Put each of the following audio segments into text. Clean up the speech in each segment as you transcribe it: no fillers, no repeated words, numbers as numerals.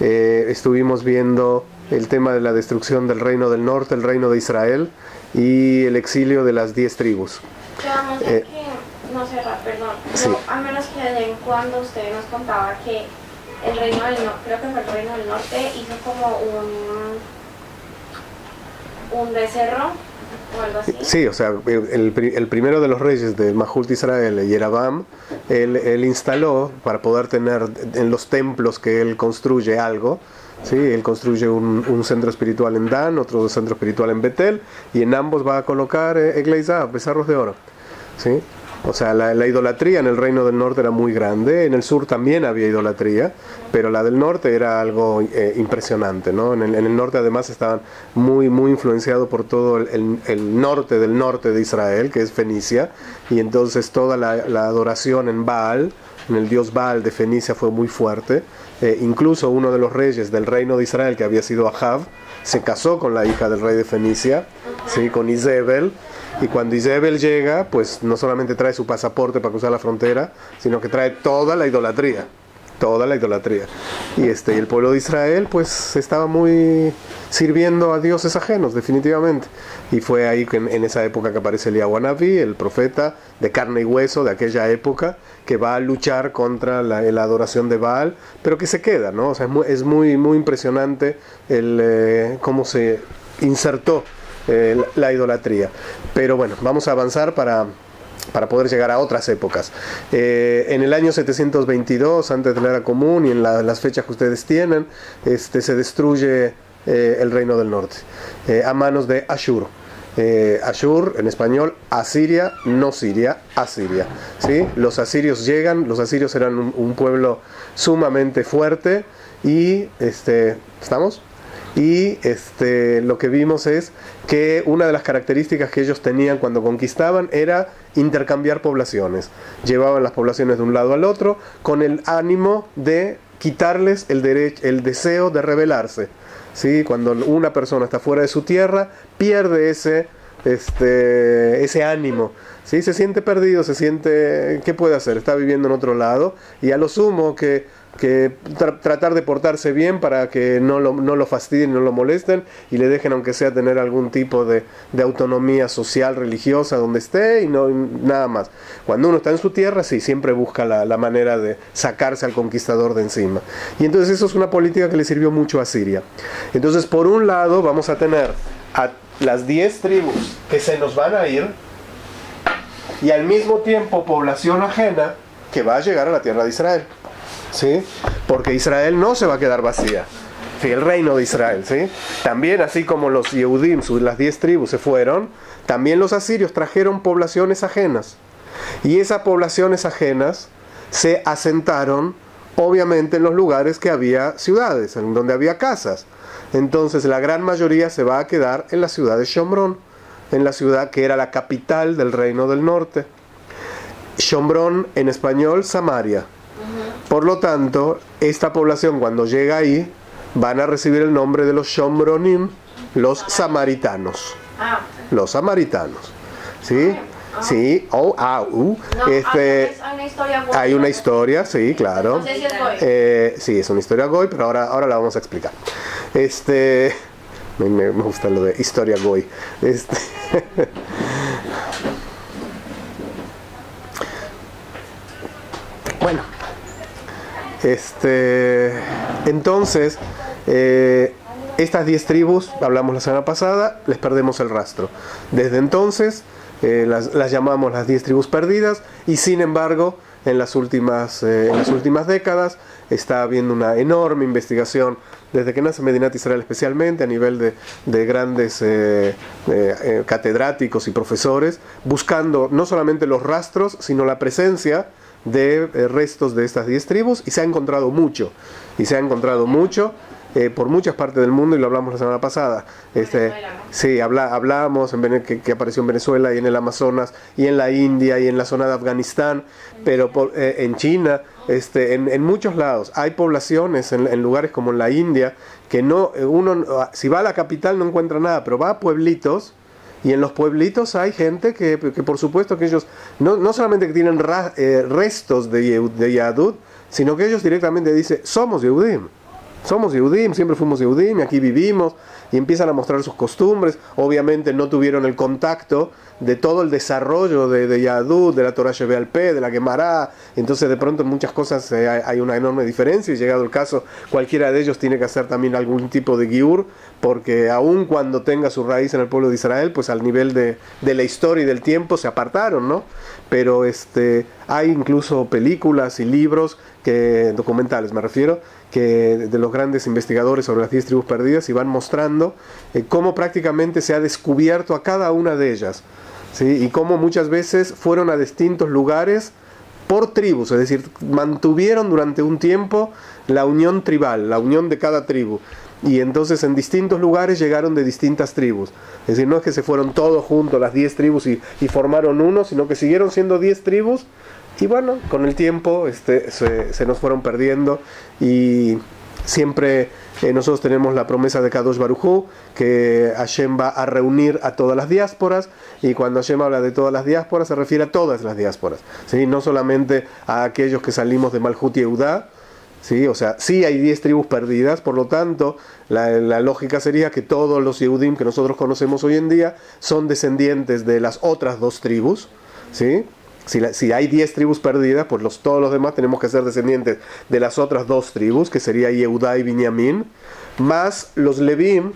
estuvimos viendo el tema de la destrucción del reino del norte, el reino de Israel, y el exilio de las 10 tribus. Vamos a que, no sé, perdón, sí. Yo, a menos que de vez en cuando usted nos contaba que el reino del norte, creo que fue el reino del norte, hizo como un becerro o algo así. Sí, o sea, el primero de los reyes del Mahult Israel, Yerabam, él instaló, para poder tener en los templos que él construye algo, ¿sí? Él construye un centro espiritual en Dan, otro centro espiritual en Betel, y en ambos va a colocar Egleizah, becerros de oro, ¿sí? O sea, la idolatría en el reino del norte era muy grande, en el sur también había idolatría, pero la del norte era algo impresionante, ¿no? En el norte además estaban muy influenciados por todo el norte del norte de Israel, que es Fenicia, y entonces toda la adoración en Baal, en el dios Baal de Fenicia, fue muy fuerte. Incluso uno de los reyes del reino de Israel, que había sido Ahab, se casó con la hija del rey de Fenicia, ¿sí? Con Izebel. Y cuando Izebel llega, pues no solamente trae su pasaporte para cruzar la frontera, sino que trae toda la idolatría. Toda la idolatría. Y el pueblo de Israel, pues estaba muy sirviendo a dioses ajenos, definitivamente. Y fue ahí que en esa época que aparece Eliyahu Hanaví, el profeta de carne y hueso de aquella época, que va a luchar contra la adoración de Baal, pero que se queda, ¿no? O sea, es muy impresionante cómo se insertó la idolatría. Pero bueno, vamos a avanzar para poder llegar a otras épocas. En el año 722 antes de la era común, y en las fechas que ustedes tienen, se destruye el reino del norte a manos de Ashur. Ashur, en español, Asiria, no Siria, Asiria, ¿sí? Los asirios llegan, los asirios eran un pueblo sumamente fuerte, y ¿estamos? Y lo que vimos es que una de las características que ellos tenían cuando conquistaban era intercambiar poblaciones. Llevaban las poblaciones de un lado al otro con el ánimo de quitarles el deseo de rebelarse, ¿sí? Cuando una persona está fuera de su tierra, pierde ese ánimo, ¿sí? Se siente perdido, se siente, ¿qué puede hacer? Está viviendo en otro lado, y a lo sumo que tratar de portarse bien para que no lo fastidien, no lo molesten, y le dejen aunque sea tener algún tipo de autonomía social, religiosa donde esté, y nada más. Cuando uno está en su tierra, sí, siempre busca la manera de sacarse al conquistador de encima. Y entonces eso es una política que le sirvió mucho a Siria. Entonces, por un lado vamos a tener a las 10 tribus que se nos van a ir, y al mismo tiempo población ajena que va a llegar a la tierra de Israel, ¿sí? Porque Israel no se va a quedar vacía, ¿sí? El reino de Israel, ¿sí? También, así como los Yehudim, las 10 tribus se fueron, también los asirios trajeron poblaciones ajenas, y esas poblaciones ajenas se asentaron obviamente en los lugares que había ciudades, en donde había casas. Entonces la gran mayoría se va a quedar en la ciudad de Shomrón, en la ciudad que era la capital del reino del norte. Shomrón, en español, Samaria. Por lo tanto, esta población, cuando llega ahí, van a recibir el nombre de los Shomronim, los samaritanos. Los samaritanos, ¿sí? Sí, hay una historia, sí, claro. No sé si es Goy. Sí, es una historia Goy, pero ahora la vamos a explicar. Me gusta lo de historia Goy. Bueno, entonces, estas 10 tribus, hablamos la semana pasada, les perdemos el rastro. Desde entonces, las llamamos las 10 tribus perdidas, y sin embargo, en las últimas décadas está habiendo una enorme investigación, desde que nace Medinat Israel especialmente, a nivel de grandes catedráticos y profesores, buscando no solamente los rastros, sino la presencia de restos de estas 10 tribus, y se ha encontrado mucho, por muchas partes del mundo, y lo hablamos la semana pasada. Sí, hablamos que apareció en Venezuela, y en el Amazonas, y en la India, y en la zona de Afganistán, pero en China, en muchos lados. Hay poblaciones en lugares como en la India, que uno, si va a la capital no encuentra nada, pero va a pueblitos, y en los pueblitos hay gente que por supuesto que ellos no solamente que tienen restos de Yahudut, sino que ellos directamente dicen, somos Yehudim. somos Yehudim, siempre fuimos Yehudim y aquí vivimos, y empiezan a mostrar sus costumbres. Obviamente no tuvieron el contacto de todo el desarrollo de Yahadut, de la Torah Shebe'al Peh, de la Gemara. Entonces de pronto en muchas cosas hay una enorme diferencia, y llegado el caso cualquiera de ellos tiene que hacer también algún tipo de giur, porque aun cuando tenga su raíz en el pueblo de Israel, pues al nivel de la historia y del tiempo se apartaron, ¿no? Pero hay incluso películas y libros, documentales me refiero, que de los grandes investigadores sobre las 10 tribus perdidas, y van mostrando cómo prácticamente se ha descubierto a cada una de ellas, ¿sí? Y cómo muchas veces fueron a distintos lugares por tribus, es decir, mantuvieron durante un tiempo la unión tribal, la unión de cada tribu, y entonces en distintos lugares llegaron de distintas tribus. Es decir, no es que se fueron todos juntos, las 10 tribus, y formaron uno, sino que siguieron siendo 10 tribus. Y bueno, con el tiempo se nos fueron perdiendo, y siempre nosotros tenemos la promesa de Kadosh Baruj Hu, que Hashem va a reunir a todas las diásporas, y cuando Hashem habla de todas las diásporas se refiere a todas las diásporas, ¿sí? No solamente a aquellos que salimos de Malhut Yehudá, ¿sí? O sea, sí hay 10 tribus perdidas, por lo tanto la lógica sería que todos los Yehudim que nosotros conocemos hoy en día son descendientes de las otras 2 tribus, ¿sí? Si hay 10 tribus perdidas, pues todos los demás tenemos que ser descendientes de las otras 2 tribus, que sería Yehudá y Binyamin, más los Levim,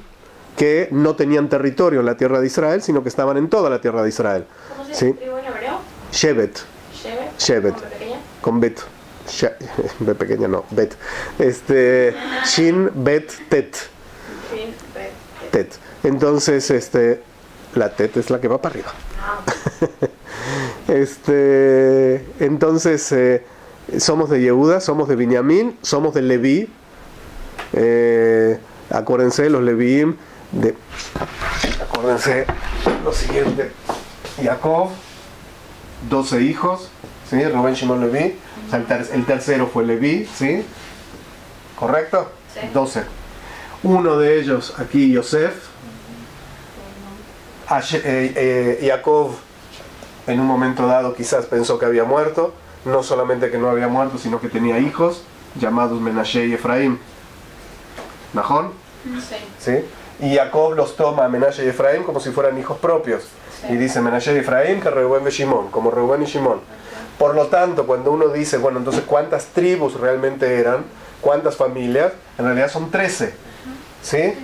que no tenían territorio en la tierra de Israel, sino que estaban en toda la tierra de Israel. ¿Cómo se ¿Sí? dice tribu en hebreo? Shevet. Shevet. Shevet. Con Bet. B pequeña no, Bet. Shin, Bet, Tet. Shin, Bet, Tet. Entonces, la Tet es la que va para arriba. Entonces somos de Yehuda, somos de Binyamin, somos de Leví. Acuérdense los Levíim acuérdense lo siguiente: Jacob, 12 hijos, ¿sí? Rubén, Shimon, Leví. O sea, el tercero fue Leví, ¿sí? ¿Correcto? Sí. 12. Uno de ellos aquí, Yosef. Jacob en un momento dado quizás pensó que había muerto, no solamente que no había muerto, sino que tenía hijos llamados Menashe y Efraín. ¿Najón? Sí. ¿Sí? Y Jacob los toma a Menashe y Efraín como si fueran hijos propios. Sí. Y dice Menashe y Efraín que Reuben y Shimón, como Reuben y Shimón. Por lo tanto, cuando uno dice, bueno, entonces ¿cuántas tribus realmente eran? ¿Cuántas familias? En realidad son 13. ¿Sí?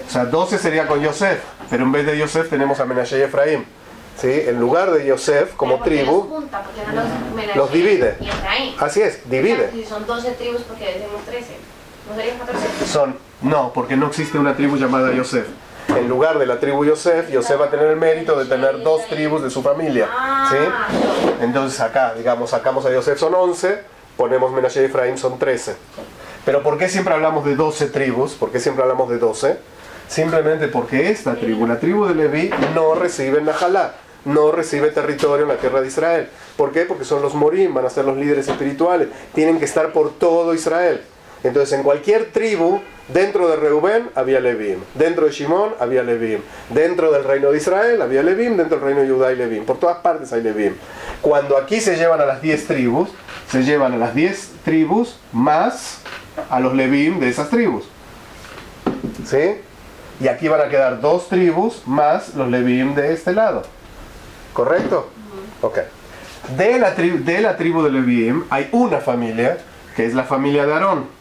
O sea, 12 sería con Yosef, pero en vez de Yosef tenemos a Menashe y Efraín. ¿Sí? En lugar de Yosef como tribu, ¿Por qué no los Menashe los divide. y Efraín? Así es, divide. Si son 12 tribus, porque decimos 13. ¿No serían 14? No, porque no existe una tribu llamada Yosef. En lugar de la tribu Yosef, Yosef va a tener el mérito de tener 2 tribus de su familia. ¿Sí? Entonces acá, digamos, sacamos a Yosef, son 11, ponemos Menashe y Efraín, son 13. Pero ¿por qué siempre hablamos de 12 tribus? ¿Por qué siempre hablamos de 12? Simplemente porque esta tribu, la tribu de Leví, no recibe Najalá, no recibe territorio en la tierra de Israel. ¿Por qué? Porque son los Morim, van a ser los líderes espirituales, tienen que estar por todo Israel. Entonces en cualquier tribu, dentro de Reubén había Levim, dentro de Shimón había Levim, dentro del reino de Israel había Levim, dentro del reino de Judá hay Levim, por todas partes hay Levim. Cuando aquí se llevan a las 10 tribus, se llevan a las 10 tribus más a los Levim de esas tribus, ¿sí? Y aquí van a quedar 2 tribus más los Levim de este lado. ¿Correcto? Ok. De la tribu de Levim hay una familia, que es la familia de Aarón,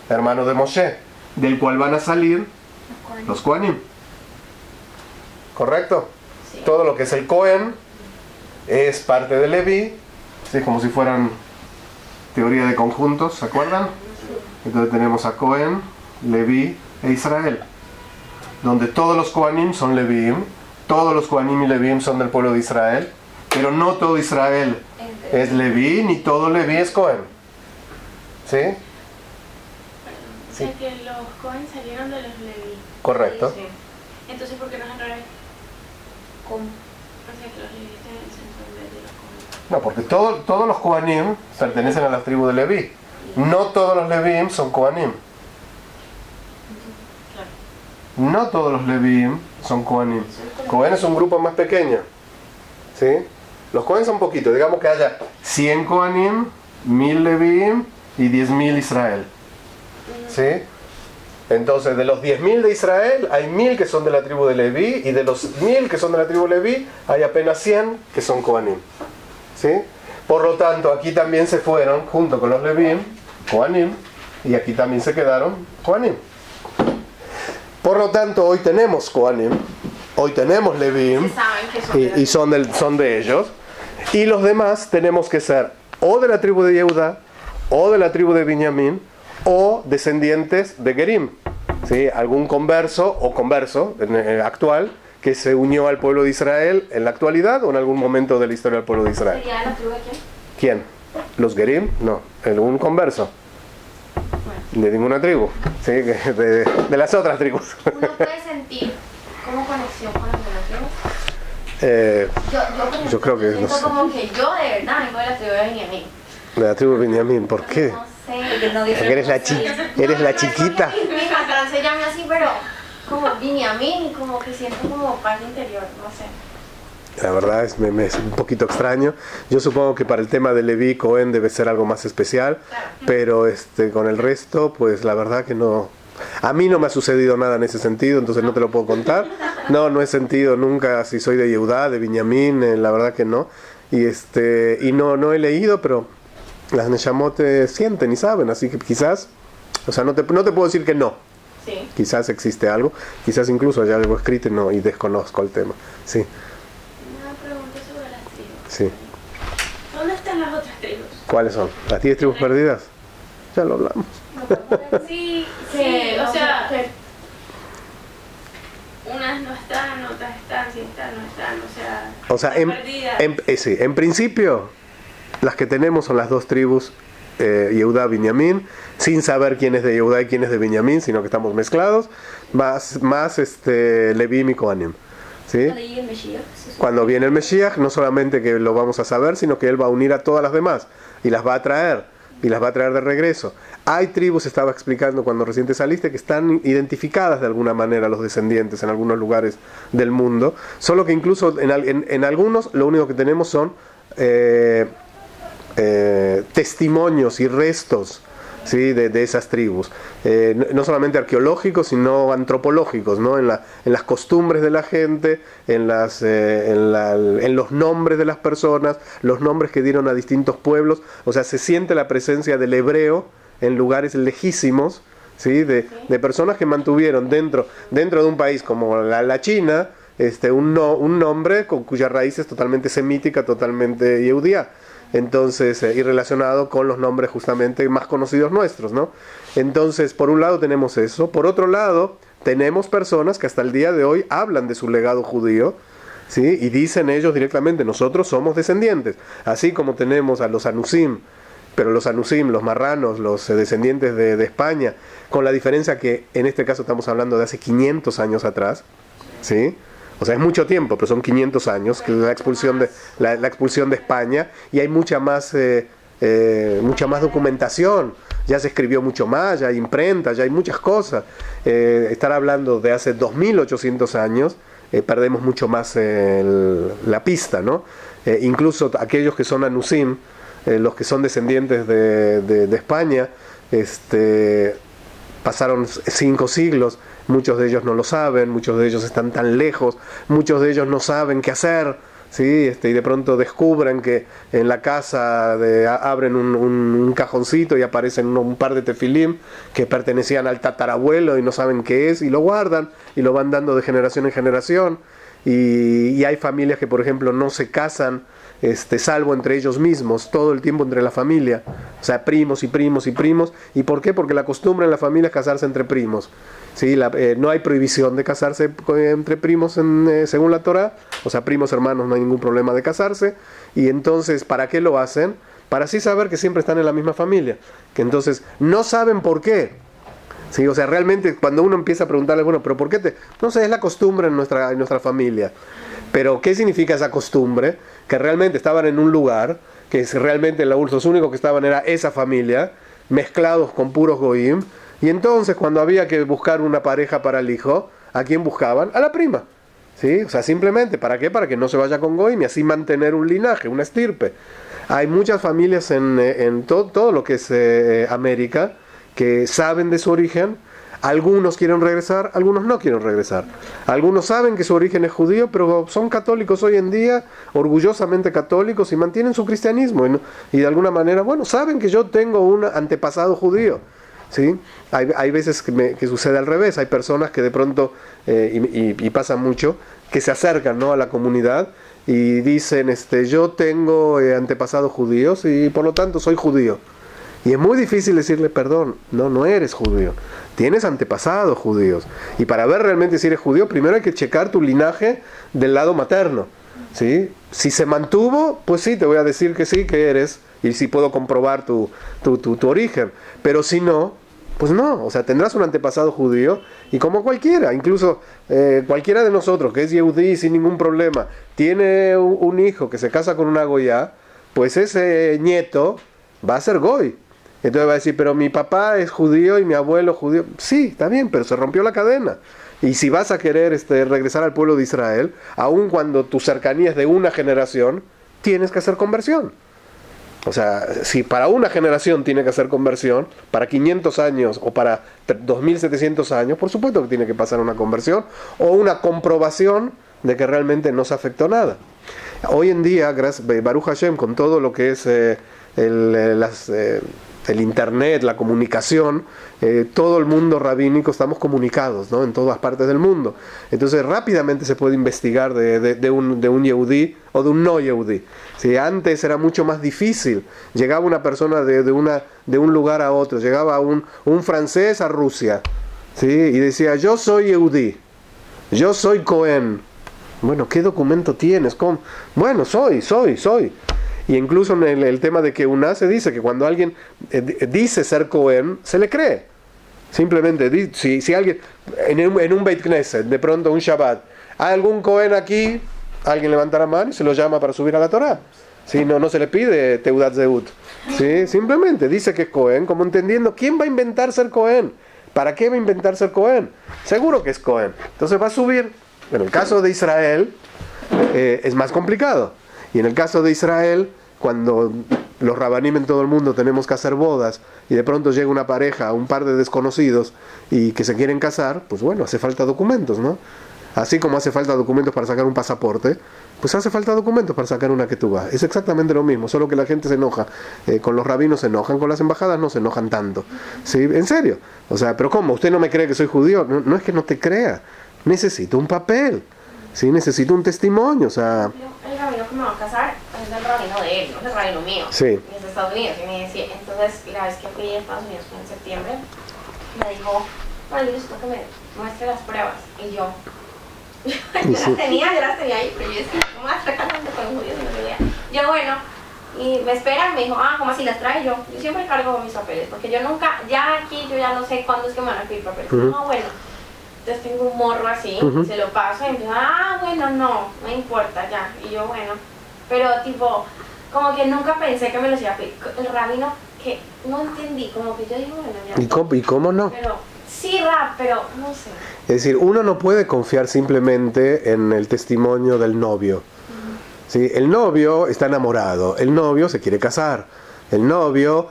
hermano de Moshe, del cual van a salir los Kohanim. ¿Correcto? Sí. Todo lo que es el Cohen es parte de Leví, ¿sí? Como si fueran teoría de conjuntos, ¿se acuerdan? Entonces tenemos a Cohen, Leví e Israel, donde todos los Kohanim son Levíim, todos los Kohanim y Levíim son del pueblo de Israel, pero no todo Israel es Leví, ni todo Leví es Cohen. ¿Sí? O sea que los Cohen salieron de los Leví. Correcto. Sí. Entonces, ¿por qué no es al revés? ¿Cómo? O sea que los Leví están en el centro en vez de los Cohen. No, porque todos los Kohanim pertenecen a la tribu de Leví. No todos los Levíim son Kohanim. Claro. No todos los Levíim son Kohanim. Cohen es un grupo más pequeño. ¿Sí? Los Kohen son poquitos. Digamos que haya 100 Kohanim, 1000 Levíim y 10.000 Israel. ¿sí? Entonces, de los 10.000 de Israel, hay 1.000 que son de la tribu de Leví, y de los 1.000 que son de la tribu de Leví, hay apenas 100 que son Kohanim, ¿sí? Por lo tanto, aquí también se fueron, junto con los Leví, Kohanim, y aquí también se quedaron Kohanim. Por lo tanto, hoy tenemos Kohanim, hoy tenemos Leví, y son de ellos, y los demás tenemos que ser o de la tribu de Yehuda, o de la tribu de Binyamin, o descendientes de Gerim, ¿sí? Algún converso o converso actual que se unió al pueblo de Israel en la actualidad o en algún momento de la historia del pueblo de Israel. ¿Sería de la tribu de quién? ¿Quién? ¿Los Gerim? No, algún converso. De ninguna tribu, ¿sí? De las otras tribus. ¿Uno puede sentir como conexión con alguna tribu? Yo creo que no sé. Como que yo de verdad vengo de la tribu de Benjamín. De la tribu de Benjamín, ¿por qué? No sé. Porque eres la chiquita. Mi patrón se llama así, pero como Benjamín, como que siento como paz interior, no sé. La verdad es un poquito extraño. Yo supongo que para el tema de Leví, Cohen debe ser algo más especial, Claro. pero con el resto, pues la verdad que no. A mí no me ha sucedido nada en ese sentido, entonces no te lo puedo contar. No he sentido nunca si soy de Yehudá, de Binyamin, la verdad que no. Y no he leído, pero las Neshamot sienten y saben, así que quizás, o sea, no te puedo decir que no. Sí. Quizás existe algo, quizás incluso haya algo escrito y desconozco el tema. Sí, Una pregunta sobre las tribus. sí. ¿Dónde están las otras tribus? ¿Cuáles son? ¿Las 10 tribus perdidas? Ya lo hablamos. Sí, o sea, que unas no están, otras están, si están, no están, O sea, están perdidas. sí, en principio, las que tenemos son las dos tribus, Yehudá, Binyamin, sin saber quién es de Yehudá y quién es de Binyamin, sino que estamos mezclados, más Leví y Kohanim. ¿Sí? Cuando viene el Mesías, no solamente que lo vamos a saber, sino que Él va a unir a todas las demás y las va a traer de regreso. Hay tribus, estaba explicando cuando recién te saliste, que están identificadas de alguna manera los descendientes en algunos lugares del mundo, solo que incluso en algunos lo único que tenemos son testimonios y restos, ¿sí? de esas tribus, no solamente arqueológicos sino antropológicos, ¿no? en las costumbres de la gente, en los nombres de las personas, los nombres que dieron a distintos pueblos. O sea, se siente la presencia del hebreo en lugares lejísimos, ¿sí? de personas que mantuvieron dentro de un país como la China, un nombre cuya raíz es totalmente semítica, totalmente yehudía. Entonces, y relacionado con los nombres justamente más conocidos nuestros, ¿no? Entonces, por un lado tenemos eso. Por otro lado, tenemos personas que hasta el día de hoy hablan de su legado judío, ¿sí? Y dicen ellos directamente, nosotros somos descendientes. Así como tenemos a los Anusim, pero los Anusim, los marranos, los descendientes de España, con la diferencia que en este caso estamos hablando de hace 500 años atrás, ¿sí? O sea, es mucho tiempo, pero son 500 años, que es la expulsión de España, y hay mucha más documentación, ya se escribió mucho más, ya hay imprenta, ya hay muchas cosas. Estar hablando de hace 2800 años, perdemos mucho más la pista, ¿no? Incluso aquellos que son Anusim, los que son descendientes de España, pasaron 5 siglos. Muchos de ellos no lo saben, muchos de ellos están tan lejos, muchos de ellos no saben qué hacer, ¿sí? Y de pronto descubren que en la casa abren un cajoncito y aparecen un par de tefilim que pertenecían al tatarabuelo y no saben qué es, y lo guardan y lo van dando de generación en generación. Y hay familias que, por ejemplo, no se casan, salvo entre ellos mismos, todo el tiempo entre la familia, o sea, primos y primos y primos. ¿Y por qué? Porque la costumbre en la familia es casarse entre primos. ¿Sí? No hay prohibición de casarse entre primos según la Torah, o sea, primos hermanos no hay ningún problema de casarse. Y entonces, ¿para qué lo hacen? Para así saber que siempre están en la misma familia, que entonces no saben por qué. ¿Sí? O sea, realmente cuando uno empieza a preguntarle, bueno, pero ¿por qué no sé, es la costumbre en nuestra familia. Pero ¿qué significa esa costumbre? Que realmente estaban en un lugar, que realmente los únicos que estaban era esa familia, mezclados con puros goyim. Y entonces cuando había que buscar una pareja para el hijo, ¿a quién buscaban? A la prima. ¿Sí? O sea, simplemente, ¿para qué? Para que no se vaya con goyim y así mantener un linaje, una estirpe. Hay muchas familias en todo lo que es América, que saben de su origen. Algunos quieren regresar, algunos no quieren regresar. Algunos saben que su origen es judío, pero son católicos hoy en día, orgullosamente católicos, y mantienen su cristianismo. Y de alguna manera, bueno, saben que yo tengo un antepasado judío. ¿Sí? Hay veces que sucede al revés. Hay personas que de pronto, y pasa mucho, que se acercan, ¿no?, a la comunidad y dicen, yo tengo antepasados judíos y por lo tanto soy judío. Y es muy difícil decirle, perdón, no eres judío, tienes antepasados judíos. Y para ver realmente si eres judío, primero hay que checar tu linaje del lado materno, ¿sí? Si se mantuvo, pues sí, te voy a decir que sí, que eres, y sí puedo comprobar tu origen. Pero si no, pues no, o sea, tendrás un antepasado judío, y como cualquiera, incluso cualquiera de nosotros que es yehudí sin ningún problema, tiene un hijo que se casa con una goyá, pues ese nieto va a ser goy. Entonces va a decir, pero mi papá es judío y mi abuelo es judío. Sí, está bien, pero se rompió la cadena. Y si vas a querer regresar al pueblo de Israel, aun cuando tu cercanía es de una generación, tienes que hacer conversión. O sea, si para una generación tiene que hacer conversión, para 500 años o para 2700 años, por supuesto que tiene que pasar una conversión o una comprobación de que realmente no se afectó nada. Hoy en día, Baruch Hashem, con todo lo que es el internet, la comunicación, todo el mundo rabínico estamos comunicados, ¿no?, en todas partes del mundo. Entonces rápidamente se puede investigar de un yehudí o de un no yehudí. Si antes era mucho más difícil, llegaba una persona de un lugar a otro, llegaba un francés a Rusia, ¿sí?, y decía, yo soy yehudí, yo soy Cohen. Bueno, ¿qué documento tienes? ¿Cómo? Bueno, soy. Y incluso en el tema de Keuná se dice que cuando alguien dice ser Cohen, se le cree. Simplemente, si alguien, en un Beit Knesset, de pronto un Shabbat, ¿hay algún Cohen aquí? Alguien levanta la mano y se lo llama para subir a la Torá. ¿Sí? No se le pide Teudat Zeut. ¿Sí? Simplemente dice que es Cohen, como entendiendo, ¿quién va a inventar ser Cohen? ¿Para qué va a inventar ser Cohen? Seguro que es Cohen. Entonces va a subir. En el caso de Israel, es más complicado. Y en el caso de Israel, cuando los rabanim en todo el mundo tenemos que hacer bodas y de pronto llega una pareja, un par de desconocidos y que se quieren casar, pues bueno, hace falta documentos, ¿no? Así como hace falta documentos para sacar un pasaporte, pues hace falta documentos para sacar una ketubá. Es exactamente lo mismo, solo que la gente se enoja. Con los rabinos se enojan, con las embajadas no se enojan tanto. ¿Sí? En serio. O sea, ¿pero cómo? ¿Usted no me cree que soy judío? No es que no te crea. Necesito un papel. Sí, necesito un testimonio, o sea... El rabino que me va a casar es el rabino de él, no es el rabino mío. Sí. Y es de Estados Unidos. Y me decía, entonces, la vez que fui a Estados Unidos fue en septiembre, me dijo, bueno, necesito que me muestre las pruebas. Y yo las tenía ahí, pero yo decía, ¿cómo vas a sacar con los judíos? Y no tenía. Yo, bueno, y me esperan, me dijo, ¿cómo así las trae? Yo siempre cargo mis papeles, porque yo nunca, ya aquí, yo ya no sé cuándo es que me van a pedir papeles. No, bueno. Entonces tengo un morro así, se lo paso y empiezo, bueno, no importa, ya. Y yo, bueno, pero tipo, como que nunca pensé que me los iba a pedir. El rabino, que no entendí, como que yo digo, bueno, ya. ¿Y cómo no? Pero, sí, pero no sé. Es decir, uno no puede confiar simplemente en el testimonio del novio. ¿Sí? El novio está enamorado, el novio se quiere casar, el novio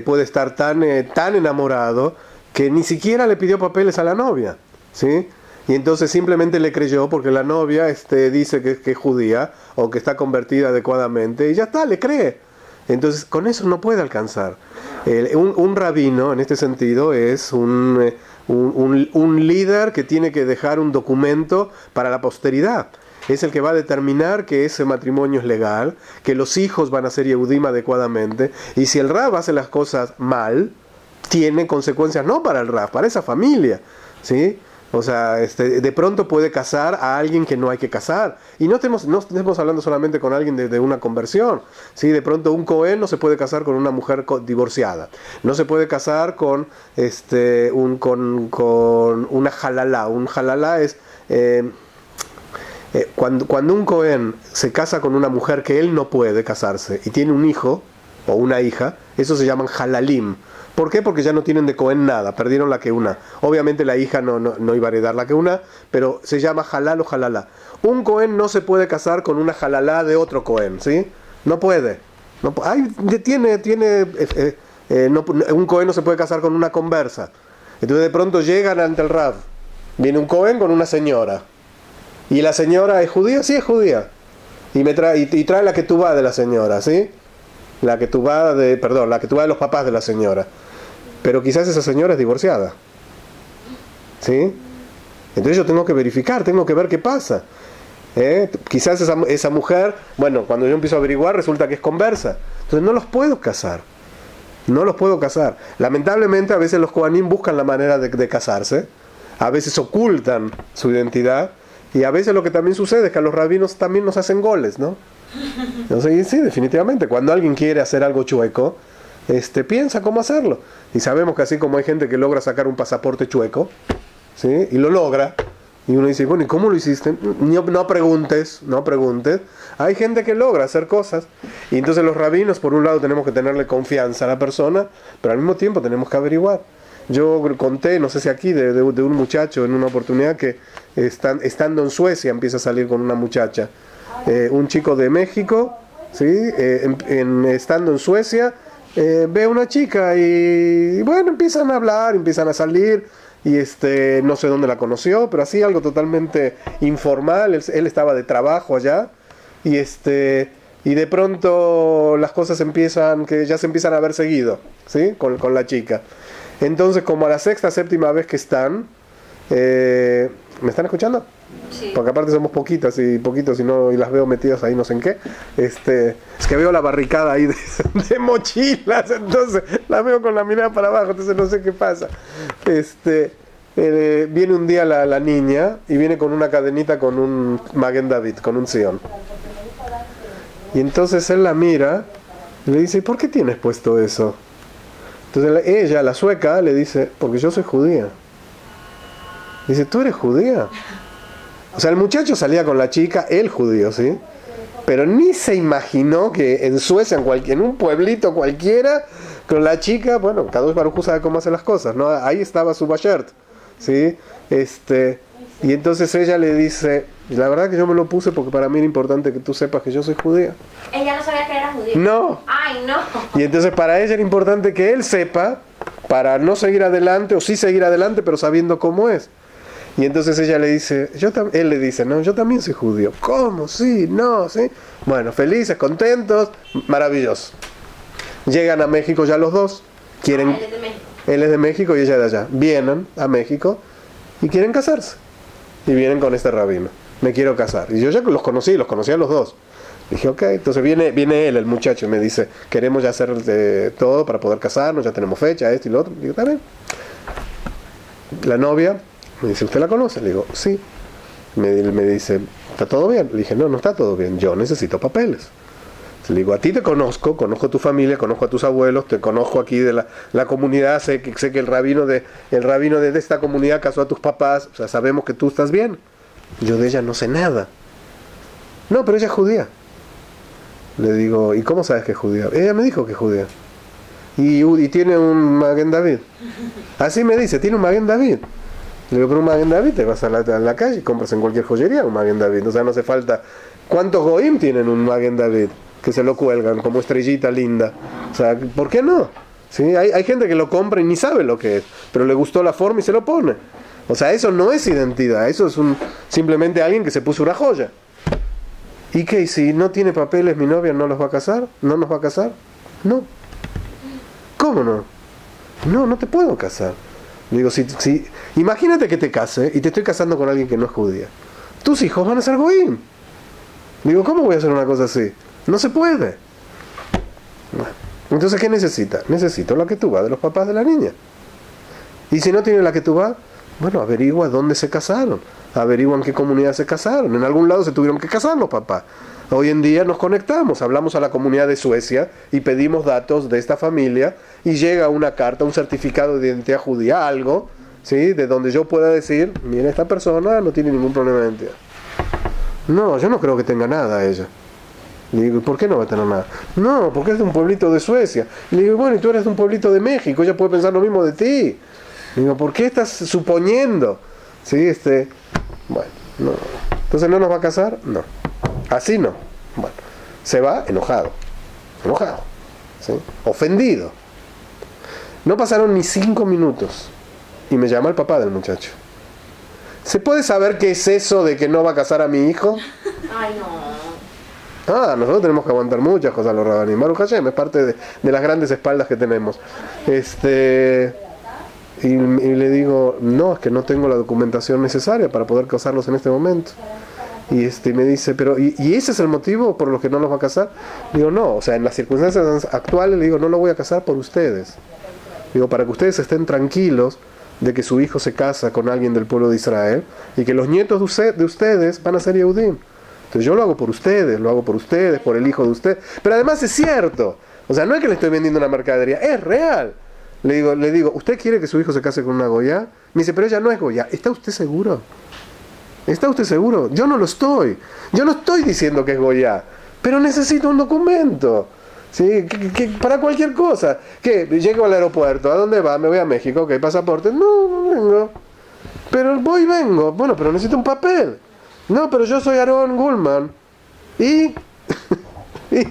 puede estar tan enamorado que ni siquiera le pidió papeles a la novia. ¿Sí? Y entonces simplemente le creyó porque la novia dice que es judía o que está convertida adecuadamente y ya está, le cree. Entonces con eso no puede alcanzar. Un rabino en este sentido es un líder que tiene que dejar un documento para la posteridad. Es el que va a determinar que ese matrimonio es legal, que los hijos van a ser yehudim adecuadamente, y si el rab hace las cosas mal, tiene consecuencias no para el rab, para esa familia. ¿Sí? O sea, de pronto puede casar a alguien que no hay que casar. Y no estemos hablando solamente con alguien de una conversión. ¿Sí? De pronto un Cohen no se puede casar con una mujer divorciada. No se puede casar con una halalá. Un halalá es... cuando un Cohen se casa con una mujer que él no puede casarse y tiene un hijo o una hija, eso se llaman halalim. ¿Por qué? Porque ya no tienen de Cohen nada, perdieron la Keuna. Obviamente la hija no iba a heredar la Keuna, pero se llama halal o halalá. Un Cohen no se puede casar con una halalá de otro Cohen, ¿sí? No puede. Tiene un Cohen no se puede casar con una conversa. Entonces de pronto llegan ante el Rav. Viene un Cohen con una señora. ¿Y la señora es judía? Sí, es judía. Y trae la ketubá de la señora, ¿sí? La ketubá de los papás de la señora. Pero quizás esa señora es divorciada, ¿sí? Entonces yo tengo que verificar, tengo que ver qué pasa. Quizás esa mujer, bueno, cuando yo empiezo a averiguar resulta que es conversa. Entonces no los puedo casar. No los puedo casar. Lamentablemente a veces los Kohanim buscan la manera de casarse. A veces ocultan su identidad. Y a veces lo que también sucede es que a los rabinos también nos hacen goles, ¿no? Entonces, sí, definitivamente. Cuando alguien quiere hacer algo chueco, piensa cómo hacerlo. Y sabemos que así como hay gente que logra sacar un pasaporte chueco, ¿sí? Y lo logra. Y uno dice, bueno, ¿y cómo lo hiciste? No preguntes. Hay gente que logra hacer cosas. Y entonces los rabinos, por un lado, tenemos que tenerle confianza a la persona, pero al mismo tiempo tenemos que averiguar. Yo conté, no sé si aquí, de un muchacho en una oportunidad que estando en Suecia empieza a salir con una muchacha. Un chico de México, ¿sí? Estando en Suecia, ve a una chica y bueno, empiezan a hablar, empiezan a salir. Y no sé dónde la conoció, pero así algo totalmente informal. Él estaba de trabajo allá. Y de pronto las cosas ya se empiezan a ver seguido, ¿sí? Con la chica. Entonces, como a la sexta, séptima vez que están, ¿me están escuchando? Sí. Porque aparte somos poquitos y las veo metidas ahí no sé en qué. Es que veo la barricada ahí de mochilas, entonces las veo con la mirada para abajo, entonces no sé qué pasa. Viene un día la niña y viene con una cadenita con un Maguen David, con un Sion. Y entonces él la mira y le dice, ¿por qué tienes puesto eso? Entonces ella, la sueca, le dice, porque yo soy judía. Dice, ¿tú eres judía? O sea, el muchacho salía con la chica, él judío, ¿sí? Pero ni se imaginó que en Suecia, en un pueblito cualquiera, con la chica, bueno, cada uno Baruj Hu sabe cómo hace las cosas, ¿no? Ahí estaba su bashert, ¿sí? Y entonces ella le dice, la verdad que yo me lo puse porque para mí era importante que tú sepas que yo soy judía. Ella no sabía que era judía. No. Ay, no. Y entonces para ella era importante que él sepa, para no seguir adelante, o sí seguir adelante, pero sabiendo cómo es. Y entonces ella le dice, él le dice, no, yo también soy judío. ¿Cómo? Sí, no, sí. Bueno, felices, contentos, maravilloso. Llegan a México ya los dos. Quieren, él es de México. Él es de México y ella de allá. Vienen a México y quieren casarse. Y vienen con este rabino. Me quiero casar. Y yo ya los conocí a los dos. Dije, ok. Entonces viene él, el muchacho, y me dice, queremos ya hacer todo para poder casarnos, ya tenemos fecha, esto y lo otro. Digo, está bien. La novia me dice, ¿usted la conoce? Le digo, sí. Me dice, ¿está todo bien? Le dije, no está todo bien. Yo necesito papeles. Le digo, a ti te conozco a tu familia, conozco a tus abuelos, te conozco aquí de la comunidad, sé que el rabino de esta comunidad casó a tus papás, o sea, sabemos que tú estás bien. Yo de ella no sé nada. No, pero ella es judía. Le digo, ¿y cómo sabes que es judía? Ella me dijo que es judía. Y tiene un Maguen David. Así me dice, tiene un Maguen David. Le digo, pero un Maguen David te vas a la calle y compras en cualquier joyería un Maguen David. O sea, no hace falta. ¿Cuántos goim tienen un Maguen David? Que se lo cuelgan como estrellita linda. O sea, ¿por qué no? ¿Sí? Hay gente que lo compra y ni sabe lo que es, pero le gustó la forma y se lo pone. O sea, eso no es identidad, eso es simplemente alguien que se puso una joya. ¿Y qué? Si no tiene papeles mi novia no los va a casar, no nos va a casar. No. ¿Cómo no? No te puedo casar. Digo, si imagínate que te case y te estoy casando con alguien que no es judía. Tus hijos van a ser goim. Digo, ¿cómo voy a hacer una cosa así? No se puede. Bueno, entonces, ¿qué necesita? Necesito la ketubá de los papás de la niña. Y si no tiene la ketubá, bueno, averigua dónde se casaron. Averigua en qué comunidad se casaron. En algún lado se tuvieron que casar los papás. Hoy en día nos conectamos, hablamos a la comunidad de Suecia y pedimos datos de esta familia y llega una carta, un certificado de identidad judía, algo, ¿sí? De donde yo pueda decir, mira, esta persona no tiene ningún problema de identidad. No, yo no creo que tenga nada ella. Le digo, ¿por qué no va a tener nada? No, porque es de un pueblito de Suecia. Le digo, bueno, y tú eres de un pueblito de México, ella puede pensar lo mismo de ti. Le digo, ¿por qué estás suponiendo? ¿Sí? Bueno, no. Entonces, ¿no nos va a casar? No. Así no. Bueno, se va enojado. ¿Sí? Ofendido. No pasaron ni 5 minutos y me llama el papá del muchacho. ¿Se puede saber qué es eso de que no va a casar a mi hijo? Ay, no. Nosotros tenemos que aguantar muchas cosas los rabanim. Baruch Hashem es parte de las grandes espaldas que tenemos. Y le digo, no, es que no tengo la documentación necesaria para poder casarlos en este momento. Y me dice, pero ¿y ese es el motivo por lo que no los va a casar? Digo, no, o sea, en las circunstancias actuales le digo, no lo voy a casar por ustedes. Digo, para que ustedes estén tranquilos de que su hijo se casa con alguien del pueblo de Israel y que los nietos de ustedes van a ser Yehudim. Entonces yo lo hago por ustedes, por el hijo de ustedes. Pero además es cierto. O sea, no es que le estoy vendiendo una mercadería, es real. Le digo, ¿usted quiere que su hijo se case con una goya? Me dice, pero ella no es goya. ¿Está usted seguro? ¿Está usted seguro? Yo no lo estoy. Yo no estoy diciendo que es goya. Pero necesito un documento. ¿Sí? Para cualquier cosa. ¿Qué? Llego al aeropuerto. ¿A dónde va? Me voy a México. ¿Ok? ¿Pasaporte? No vengo. Pero voy y vengo. Bueno, pero necesito un papel. No, pero yo soy Aaron Gulman. ¿Y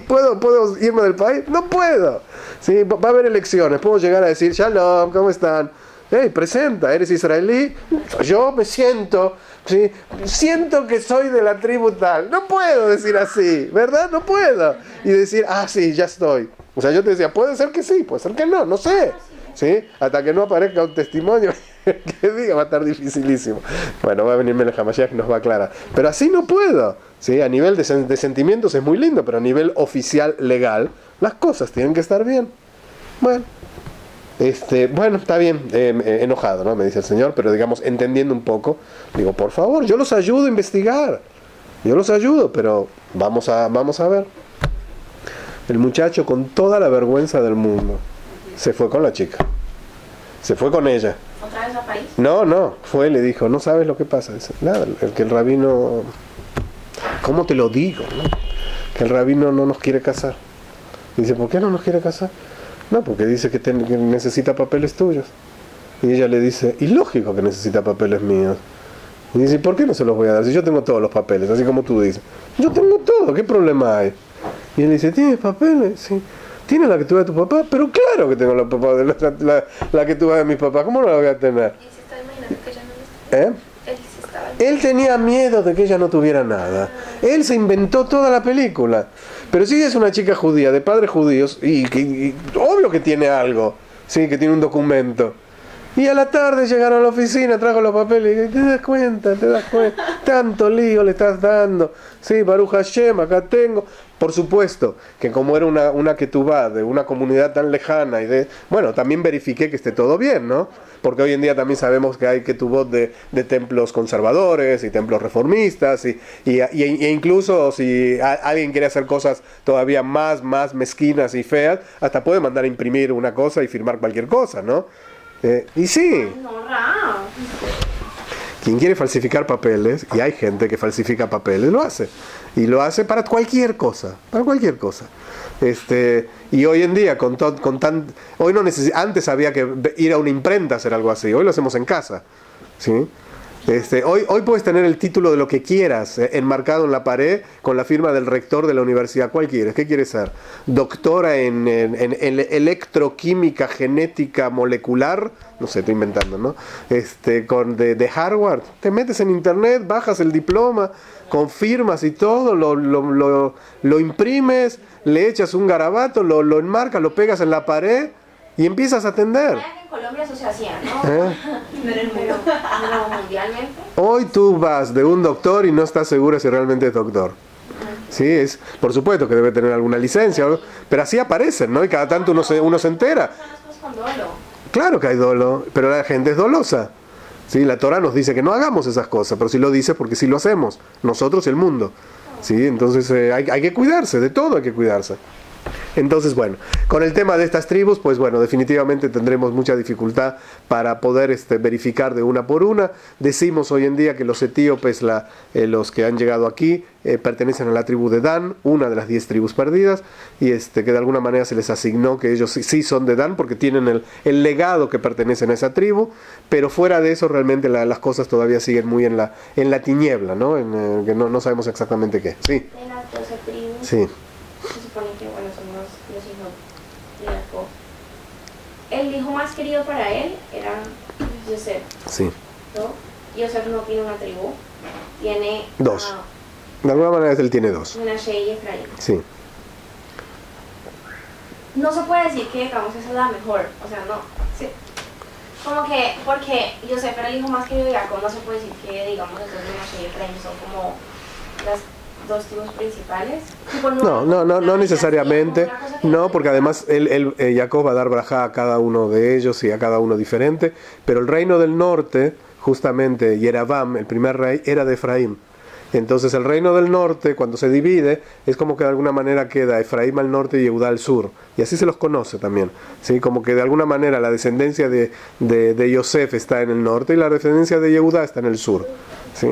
puedo irme del país? No puedo. ¿Sí? Va a haber elecciones. Puedo llegar a decir, Shalom, ¿cómo están? Hey, presenta, ¿eres israelí? Yo me siento, ¿sí? Siento que soy de la tribu tal. No puedo decir así, ¿verdad? No puedo. Y decir, sí, ya estoy. O sea, yo te decía, puede ser que sí, puede ser que no sé. ¿Sí? Hasta que no aparezca un testimonio que diga, va a estar dificilísimo. Bueno, va a venir Melech HaMashiach y nos va a aclarar. Pero así no puedo. ¿Sí? A nivel de sentimientos es muy lindo, pero a nivel oficial, legal, las cosas tienen que estar bien. Bueno, está bien, enojado, ¿no? Me dice el señor, pero digamos, entendiendo un poco, digo, por favor, yo los ayudo a investigar. Yo los ayudo, pero vamos a ver. El muchacho, con toda la vergüenza del mundo, se fue con la chica. Se fue con ella. ¿Otra vez a París? No, fue, le dijo, no sabes lo que pasa. Dice, nada, que el rabino, ¿cómo te lo digo? ¿No? Que el rabino no nos quiere casar. Dice, ¿por qué no nos quiere casar? No, porque dice que necesita papeles tuyos. Y ella le dice, y lógico que necesita papeles míos. Y dice, ¿por qué no se los voy a dar? Si yo tengo todos los papeles, así como tú dices. Yo tengo todo, ¿qué problema hay? Y él dice, ¿tienes papeles? Sí. ¿Tienes la que tuve de tu papá? Pero claro que tengo la que tuve de mi papá. ¿Cómo no la voy a tener? ¿Y se está imaginando que ella no lo está? Él tenía miedo de que ella no tuviera nada. Él se inventó toda la película. Pero si ella es una chica judía, de padres judíos, y obvio que tiene algo, sí, que tiene un documento. Y a la tarde llegaron a la oficina, trajo los papeles, y te das cuenta, tanto lío le estás dando. Sí, Baruch Hashem, acá tengo. Por supuesto, que como era una ketubá de una comunidad tan lejana, bueno, también verifiqué que esté todo bien, ¿no? Porque hoy en día también sabemos que hay ketubot de templos conservadores y templos reformistas, e incluso si alguien quiere hacer cosas todavía más mezquinas y feas, hasta puede mandar a imprimir una cosa y firmar cualquier cosa, ¿no? Y sí. No, Ra. Quien quiere falsificar papeles, y hay gente que falsifica papeles, lo hace. Y lo hace para cualquier cosa, y hoy en día, hoy no antes había que ir a una imprenta a hacer algo así, hoy lo hacemos en casa, ¿sí? Hoy puedes tener el título de lo que quieras enmarcado en la pared con la firma del rector de la universidad. ¿Cuál quieres? ¿Qué quieres ser? ¿Doctora en electroquímica genética molecular? No sé, estoy inventando, ¿no? De Harvard. Te metes en internet, bajas el diploma, confirmas y todo, lo imprimes, le echas un garabato, lo enmarcas, lo pegas en la pared y empiezas a atender. En Colombia eso se hacía, ¿no? Pero mundialmente. Hoy tú vas de un doctor y no estás segura si realmente es doctor. Sí, por supuesto que debe tener alguna licencia, pero así aparecen, ¿no? Y cada tanto uno se entera. Con dolo. Claro que hay dolo, pero la gente es dolosa. Sí, la Torah nos dice que no hagamos esas cosas, pero sí lo dice porque sí lo hacemos, nosotros y el mundo. Sí, entonces hay que cuidarse, de todo hay que cuidarse. Entonces, bueno, con el tema de estas tribus, pues bueno, definitivamente tendremos mucha dificultad para poder verificar de una por una. Decimos hoy en día que los etíopes, los que han llegado aquí, pertenecen a la tribu de Dan, una de las 10 tribus perdidas, y que de alguna manera se les asignó que ellos sí son de Dan porque tienen el legado que pertenecen a esa tribu, pero fuera de eso realmente las cosas todavía siguen muy en la tiniebla, ¿no? Que no sabemos exactamente qué. Sí. De las 12 tribus. Sí. Se supone que, bueno, son los hijos de Jacob. el hijo más querido para él era Yosef. Sí. ¿No? Yosef no tiene una tribu, tiene... Dos. De alguna manera él tiene dos. Menashe y Efraín. Sí. No se puede decir que, digamos, esa es la mejor, o sea, no. Sí. Como que, porque Yosef era el hijo más querido de Jacob, no se puede decir que, digamos, entonces Menashe y Efraín son como las dos tribus principales. Tipo, no necesariamente. No, porque además Jacob va a dar brajá a cada uno de ellos y a cada uno diferente. Pero el reino del norte, justamente Yerabam, el primer rey, era de Efraín. Entonces el reino del norte, cuando se divide, es como que de alguna manera queda Efraín al norte y Yehudá al sur. Y así se los conoce también. ¿Sí? Como que de alguna manera la descendencia de Yosef está en el norte y la descendencia de Yehudá está en el sur. ¿Sí?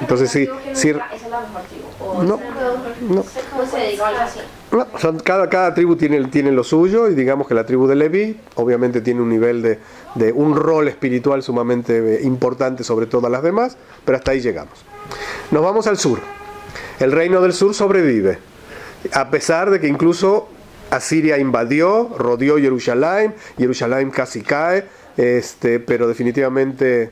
Entonces sí. ¿Esa es la mejor tribu? No, cada tribu tiene lo suyo, y digamos que la tribu de Leví obviamente tiene un nivel de un rol espiritual sumamente importante sobre todas las demás, pero hasta ahí llegamos. Nos vamos al sur. El reino del sur sobrevive, a pesar de que incluso Asiria invadió, rodeó Jerusalén casi cae, pero definitivamente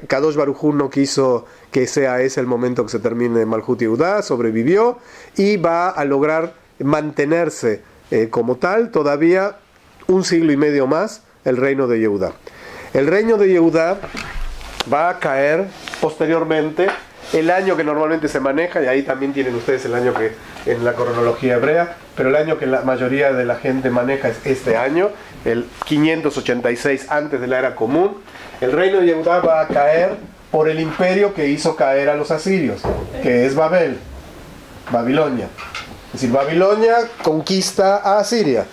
Kadosh Baruj Hu no quiso que sea ese el momento que se termine Malhut Yehudá, sobrevivió y va a lograr mantenerse como tal todavía un siglo y medio más el reino de Yehudá. El reino de Yehudá va a caer posteriormente el año que normalmente se maneja, y ahí también tienen ustedes el año que en la cronología hebrea, pero el año que la mayoría de la gente maneja es este año, el 586 antes de la era común. El reino de Yehudá va a caer por el imperio que hizo caer a los asirios, que es Babilonia. Es decir, Babilonia conquista a Asiria,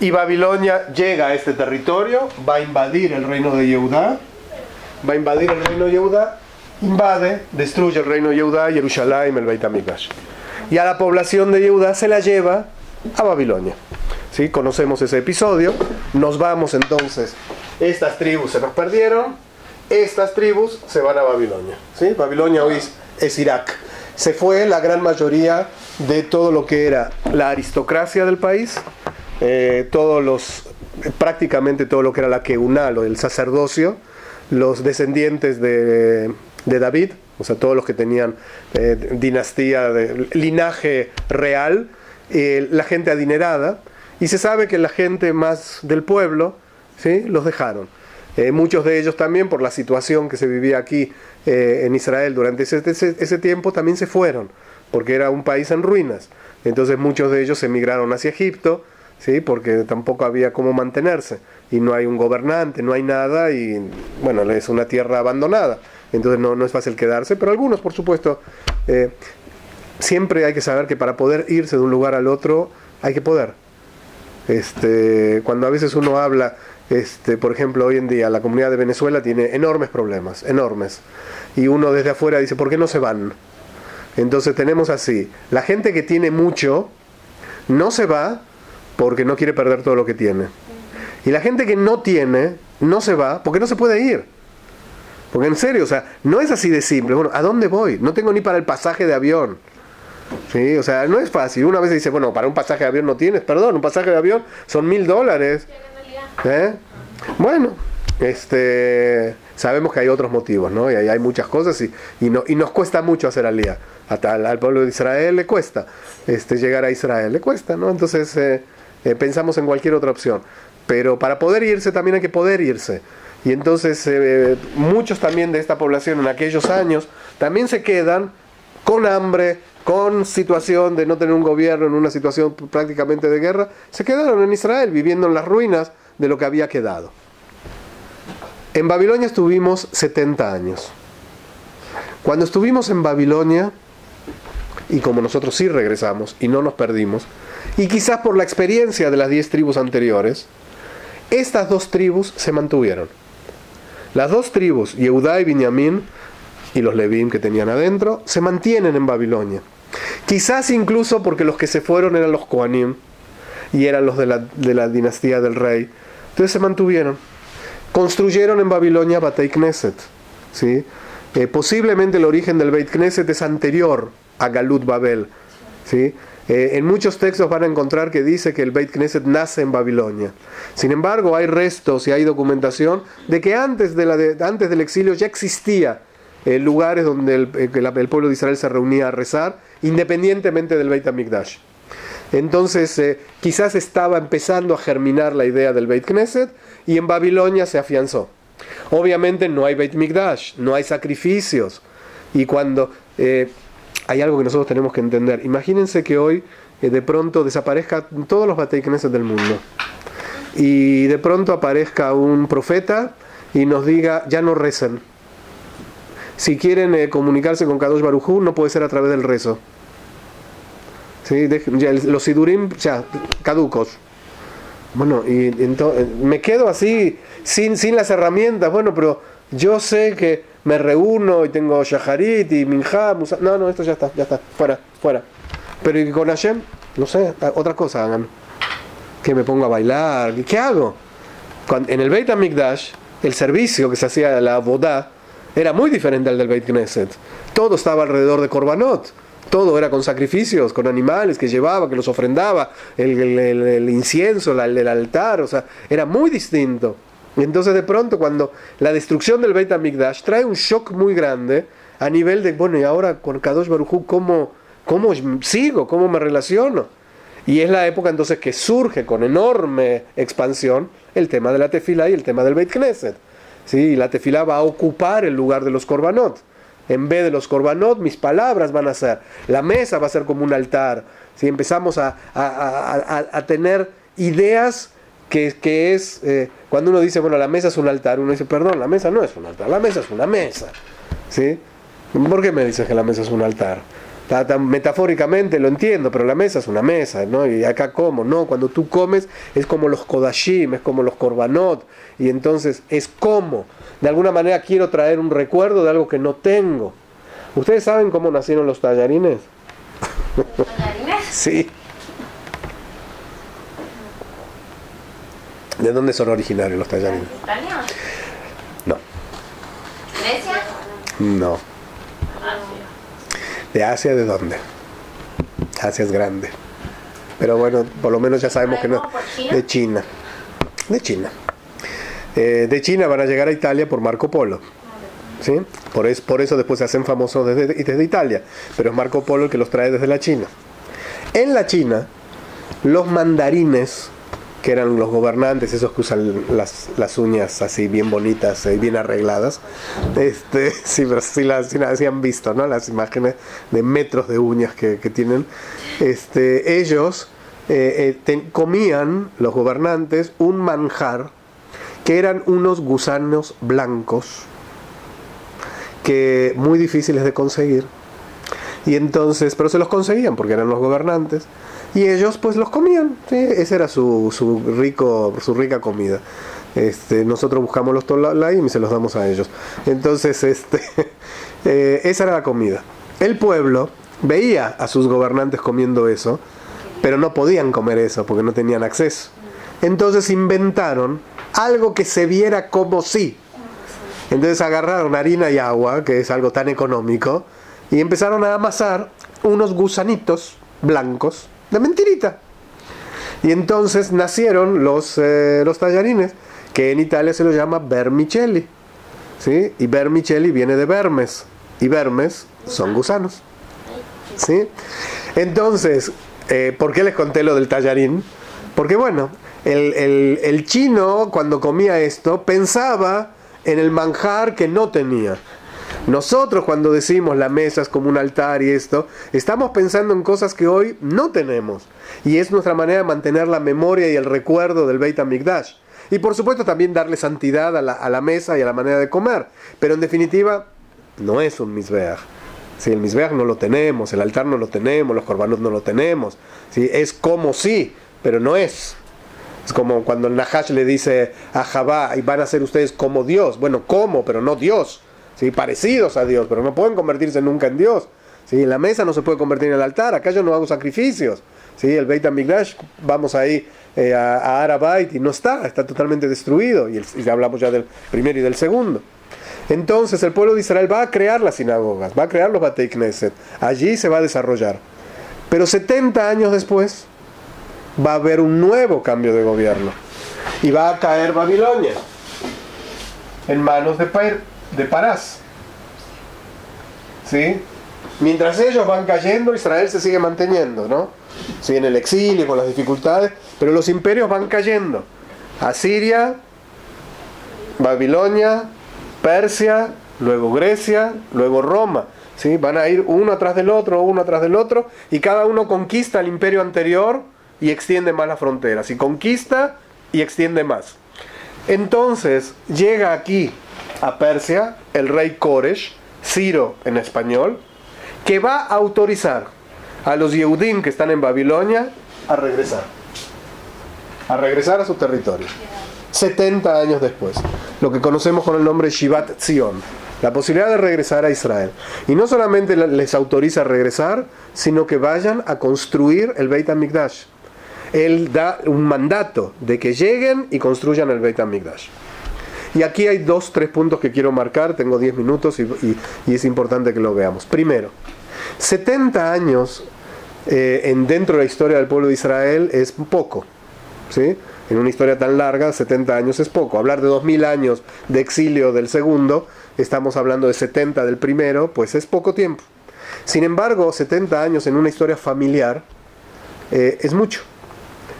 y Babilonia llega a este territorio, va a invadir el reino de Yehudá, invade, destruye el reino de Yehudá, Jerusalén, el Beit HaMikdash. Y a la población de Yehudá se la lleva a Babilonia. ¿Sí? Conocemos ese episodio. Nos vamos entonces. Estas tribus se nos perdieron. Estas tribus se van a Babilonia. ¿Sí? Babilonia hoy es Irak. Se fue la gran mayoría de todo lo que era la aristocracia del país. Prácticamente todo lo que era la Keuná, el sacerdocio. Los descendientes de David, o sea, todos los que tenían dinastía, linaje real, la gente adinerada, y se sabe que la gente más del pueblo, ¿sí?, los dejaron. Muchos de ellos también, por la situación que se vivía aquí en Israel durante ese tiempo, también se fueron, porque era un país en ruinas. Entonces muchos de ellos emigraron hacia Egipto, ¿sí?, porque tampoco había cómo mantenerse, y no hay un gobernante, no hay nada, y bueno, es una tierra abandonada. Entonces no es fácil quedarse, pero algunos, por supuesto, siempre hay que saber que para poder irse de un lugar al otro hay que poder. Cuando a veces uno habla, por ejemplo, hoy en día la comunidad de Venezuela tiene enormes problemas, enormes, y uno desde afuera dice, ¿por qué no se van? Entonces tenemos así, la gente que tiene mucho no se va porque no quiere perder todo lo que tiene, y la gente que no tiene no se va porque no se puede ir. Porque en serio, o sea, no es así de simple. Bueno, ¿a dónde voy? No tengo ni para el pasaje de avión. ¿Sí? O sea, no es fácil. Una vez dice, bueno, para un pasaje de avión no tienes. Perdón, un pasaje de avión son $1,000. Bueno, sabemos que hay otros motivos, ¿no? Y hay muchas cosas y nos cuesta mucho hacer aliyá. Al pueblo de Israel le cuesta. Llegar a Israel le cuesta, ¿no? Entonces pensamos en cualquier otra opción. Pero para poder irse también hay que poder irse. Y entonces muchos también de esta población en aquellos años también se quedan con hambre, con situación de no tener un gobierno, en una situación prácticamente de guerra, se quedaron en Israel viviendo en las ruinas de lo que había quedado. En Babilonia estuvimos 70 años. Cuando estuvimos en Babilonia, y como nosotros sí regresamos y no nos perdimos, y quizás por la experiencia de las 10 tribus anteriores, estas dos tribus se mantuvieron. Las dos tribus, Yehudá y Binyamin, y los Levín que tenían adentro, se mantienen en Babilonia. Quizás incluso porque los que se fueron eran los Kohanim, y eran los de la dinastía del rey. Entonces se mantuvieron. Construyeron en Babilonia Batei Knesset. ¿Sí? Posiblemente el origen del Beit Knesset es anterior a Galut Babel. ¿Sí? En muchos textos van a encontrar que dice que el Beit Knesset nace en Babilonia. Sin embargo, hay restos y hay documentación de que antes del exilio ya existía lugares donde el pueblo de Israel se reunía a rezar, independientemente del Beit HaMikdash. Entonces, quizás estaba empezando a germinar la idea del Beit Knesset y en Babilonia se afianzó. Obviamente no hay Beit Mikdash, no hay sacrificios. Y cuando hay algo que nosotros tenemos que entender. Imagínense que hoy de pronto desaparezcan todos los Beit Knesset del mundo. Y de pronto aparezca un profeta y nos diga, ya no recen. Si quieren comunicarse con Kadosh Baruj Hu, no puede ser a través del rezo. ¿Sí? Los sidurim ya caducos. Bueno, y entonces me quedo así sin las herramientas. Bueno, pero yo sé que me reúno y tengo shaharit y minjá, no, esto ya está, fuera. Pero ¿y con Hashem? No sé, otra cosa hagan. Que me pongo a bailar, ¿qué hago? En el Beit HaMikdash, el servicio que se hacía de la Avodah era muy diferente al del Beit Knesset. Todo estaba alrededor de Korbanot. Todo era con sacrificios, con animales que llevaba, que los ofrendaba, el incienso, el altar, o sea, era muy distinto. Y entonces de pronto cuando la destrucción del Beit HaMikdash trae un shock muy grande a nivel de, bueno, y ahora con Kadosh Baruj Hu, ¿cómo sigo? ¿Cómo me relaciono? Y es la época entonces que surge con enorme expansión el tema de la tefilá y el tema del Beit Knesset. ¿Sí? La tefilá va a ocupar el lugar de los korbanot. En vez de los korbanot, mis palabras van a ser. La mesa va a ser como un altar. ¿Sí? Empezamos a tener ideas que es... cuando uno dice, bueno, la mesa es un altar, uno dice, perdón, la mesa no es un altar, la mesa es una mesa. ¿Sí? ¿Por qué me dices que la mesa es un altar? Metafóricamente lo entiendo, pero la mesa es una mesa, ¿no? Y acá como, no, cuando tú comes es como los kodashim, es como los korbanot, y entonces es como, de alguna manera quiero traer un recuerdo de algo que no tengo. ¿Ustedes saben cómo nacieron los tallarines? ¿Tallarines? Sí. ¿De dónde son originarios los tallarines? ¿Italia? No. ¿Grecia? No. Asia. ¿De Asia de dónde? Asia es grande. Pero bueno, por lo menos ya sabemos que no. De China. De China. De China van a llegar a Italia por Marco Polo. ¿Sí? Por eso después se hacen famosos desde Italia. Pero es Marco Polo el que los trae desde la China. En la China, los mandarines, que eran los gobernantes, esos que usan las uñas así bien bonitas y bien arregladas, sí, pero sí han visto, ¿no? Las imágenes de metros de uñas que tienen. Ellos comían, los gobernantes, un manjar que eran unos gusanos blancos que muy difíciles de conseguir. Y entonces, pero se los conseguían porque eran los gobernantes. Y ellos pues los comían, ¿sí? Esa era su rica comida. Nosotros buscamos los tolaim y se los damos a ellos. Entonces, esa era la comida. El pueblo veía a sus gobernantes comiendo eso, pero no podían comer eso porque no tenían acceso. Entonces inventaron algo que se viera como sí. Entonces agarraron harina y agua, que es algo tan económico, y empezaron a amasar unos gusanitos blancos de mentirita. Y entonces nacieron los tallarines, que en Italia se los llama vermicelli, ¿sí? Y vermicelli viene de vermes, y vermes son gusanos, ¿sí? Entonces, ¿por qué les conté lo del tallarín? Porque bueno, el chino cuando comía esto pensaba en el manjar que no tenía. Nosotros cuando decimos la mesa es como un altar y esto, estamos pensando en cosas que hoy no tenemos. Y es nuestra manera de mantener la memoria y el recuerdo del Beit HaMikdash. Y por supuesto también darle santidad a la mesa y a la manera de comer. Pero en definitiva, no es un mizbeach. ¿Sí? El mizbeach no lo tenemos, el altar no lo tenemos, los korbanot no lo tenemos. ¿Sí? Es como sí, pero no es. Es como cuando el Nahash le dice a Javá, y van a ser ustedes como Dios. Bueno, como, pero no Dios. ¿Sí? Parecidos a Dios, pero no pueden convertirse nunca en Dios. ¿Sí? La mesa no se puede convertir en el altar, acá yo no hago sacrificios. ¿Sí? El Beit HaMikdash, vamos ahí a Arabait y no está totalmente destruido. Y ya hablamos ya del primero y del segundo. Entonces el pueblo de Israel va a crear las sinagogas, va a crear los Batei Knesset. Allí se va a desarrollar. Pero 70 años después va a haber un nuevo cambio de gobierno. Y va a caer Babilonia en manos de Parás. ¿Sí? Mientras ellos van cayendo, Israel se sigue manteniendo, ¿no? Sigue en el exilio, con las dificultades, pero los imperios van cayendo. Asiria, Babilonia, Persia, luego Grecia, luego Roma. ¿Sí? Van a ir uno atrás del otro, y cada uno conquista el imperio anterior y extiende más las fronteras. Y conquista y extiende más. Entonces llega aquí a Persia el rey Koresh, Ciro en español, que va a autorizar a los Yehudim que están en Babilonia a regresar a su territorio. 70 años después, lo que conocemos con el nombre Shivat Zion, la posibilidad de regresar a Israel. Y no solamente les autoriza a regresar, sino que vayan a construir el Beit HaMikdash. Él da un mandato de que lleguen y construyan el Beit HaMikdash. Y aquí hay 3 puntos que quiero marcar, tengo 10 minutos y es importante que lo veamos. Primero, 70 años dentro de la historia del pueblo de Israel es poco, ¿sí? En una historia tan larga, 70 años es poco. Hablar de 2000 años de exilio del segundo, estamos hablando de 70 del primero, pues es poco tiempo. Sin embargo, 70 años en una historia familiar es mucho.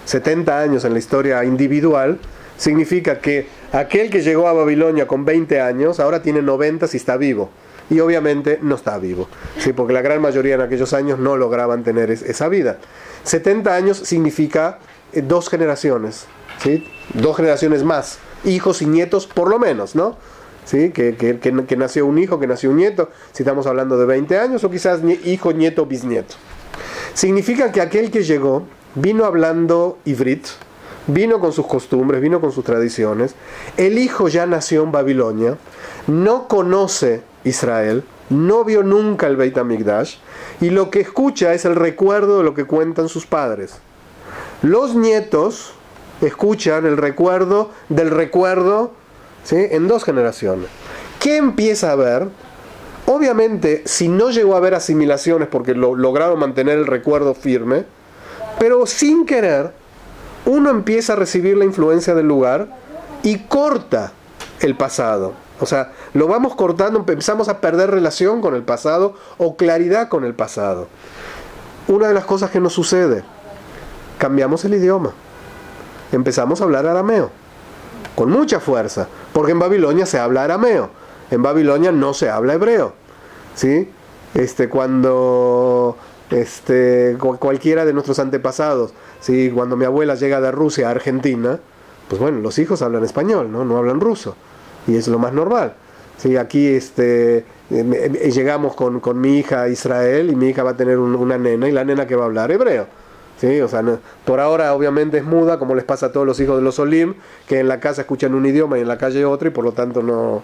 70 años en la historia individual significa que aquel que llegó a Babilonia con 20 años, ahora tiene 90 si está vivo. Y obviamente no está vivo, ¿sí? Porque la gran mayoría en aquellos años no lograban tener esa vida. 70 años significa 2 generaciones, ¿sí? 2 generaciones más, hijos y nietos por lo menos, ¿no? ¿Sí? Que nació un hijo, que nació un nieto, si estamos hablando de 20 años, o quizás hijo, nieto, bisnieto. Significa que aquel que llegó vino hablando ivrit, vino con sus costumbres, vino con sus tradiciones. El hijo ya nació en Babilonia, no conoce Israel, no vio nunca el Beit HaMikdash, y lo que escucha es el recuerdo de lo que cuentan sus padres. Los nietos escuchan el recuerdo del recuerdo, ¿sí? En 2 generaciones. ¿Qué empieza a ver? Obviamente, si no llegó a haber asimilaciones porque lograron mantener el recuerdo firme, pero sin querer, uno empieza a recibir la influencia del lugar y corta el pasado. O sea, lo vamos cortando, empezamos a perder relación con el pasado o claridad con el pasado. Una de las cosas que nos sucede, cambiamos el idioma. Empezamos a hablar arameo, con mucha fuerza, porque en Babilonia se habla arameo. En Babilonia no se habla hebreo, ¿sí? Cualquiera de nuestros antepasados, ¿sí? Cuando mi abuela llega de Rusia a Argentina, pues bueno, los hijos hablan español, no hablan ruso, y es lo más normal, ¿sí? Aquí llegamos con mi hija a Israel, y mi hija va a tener una nena, y la nena que va a hablar hebreo, ¿sí? O sea, por ahora obviamente es muda, como les pasa a todos los hijos de los Olim, que en la casa escuchan un idioma y en la calle otro, y por lo tanto no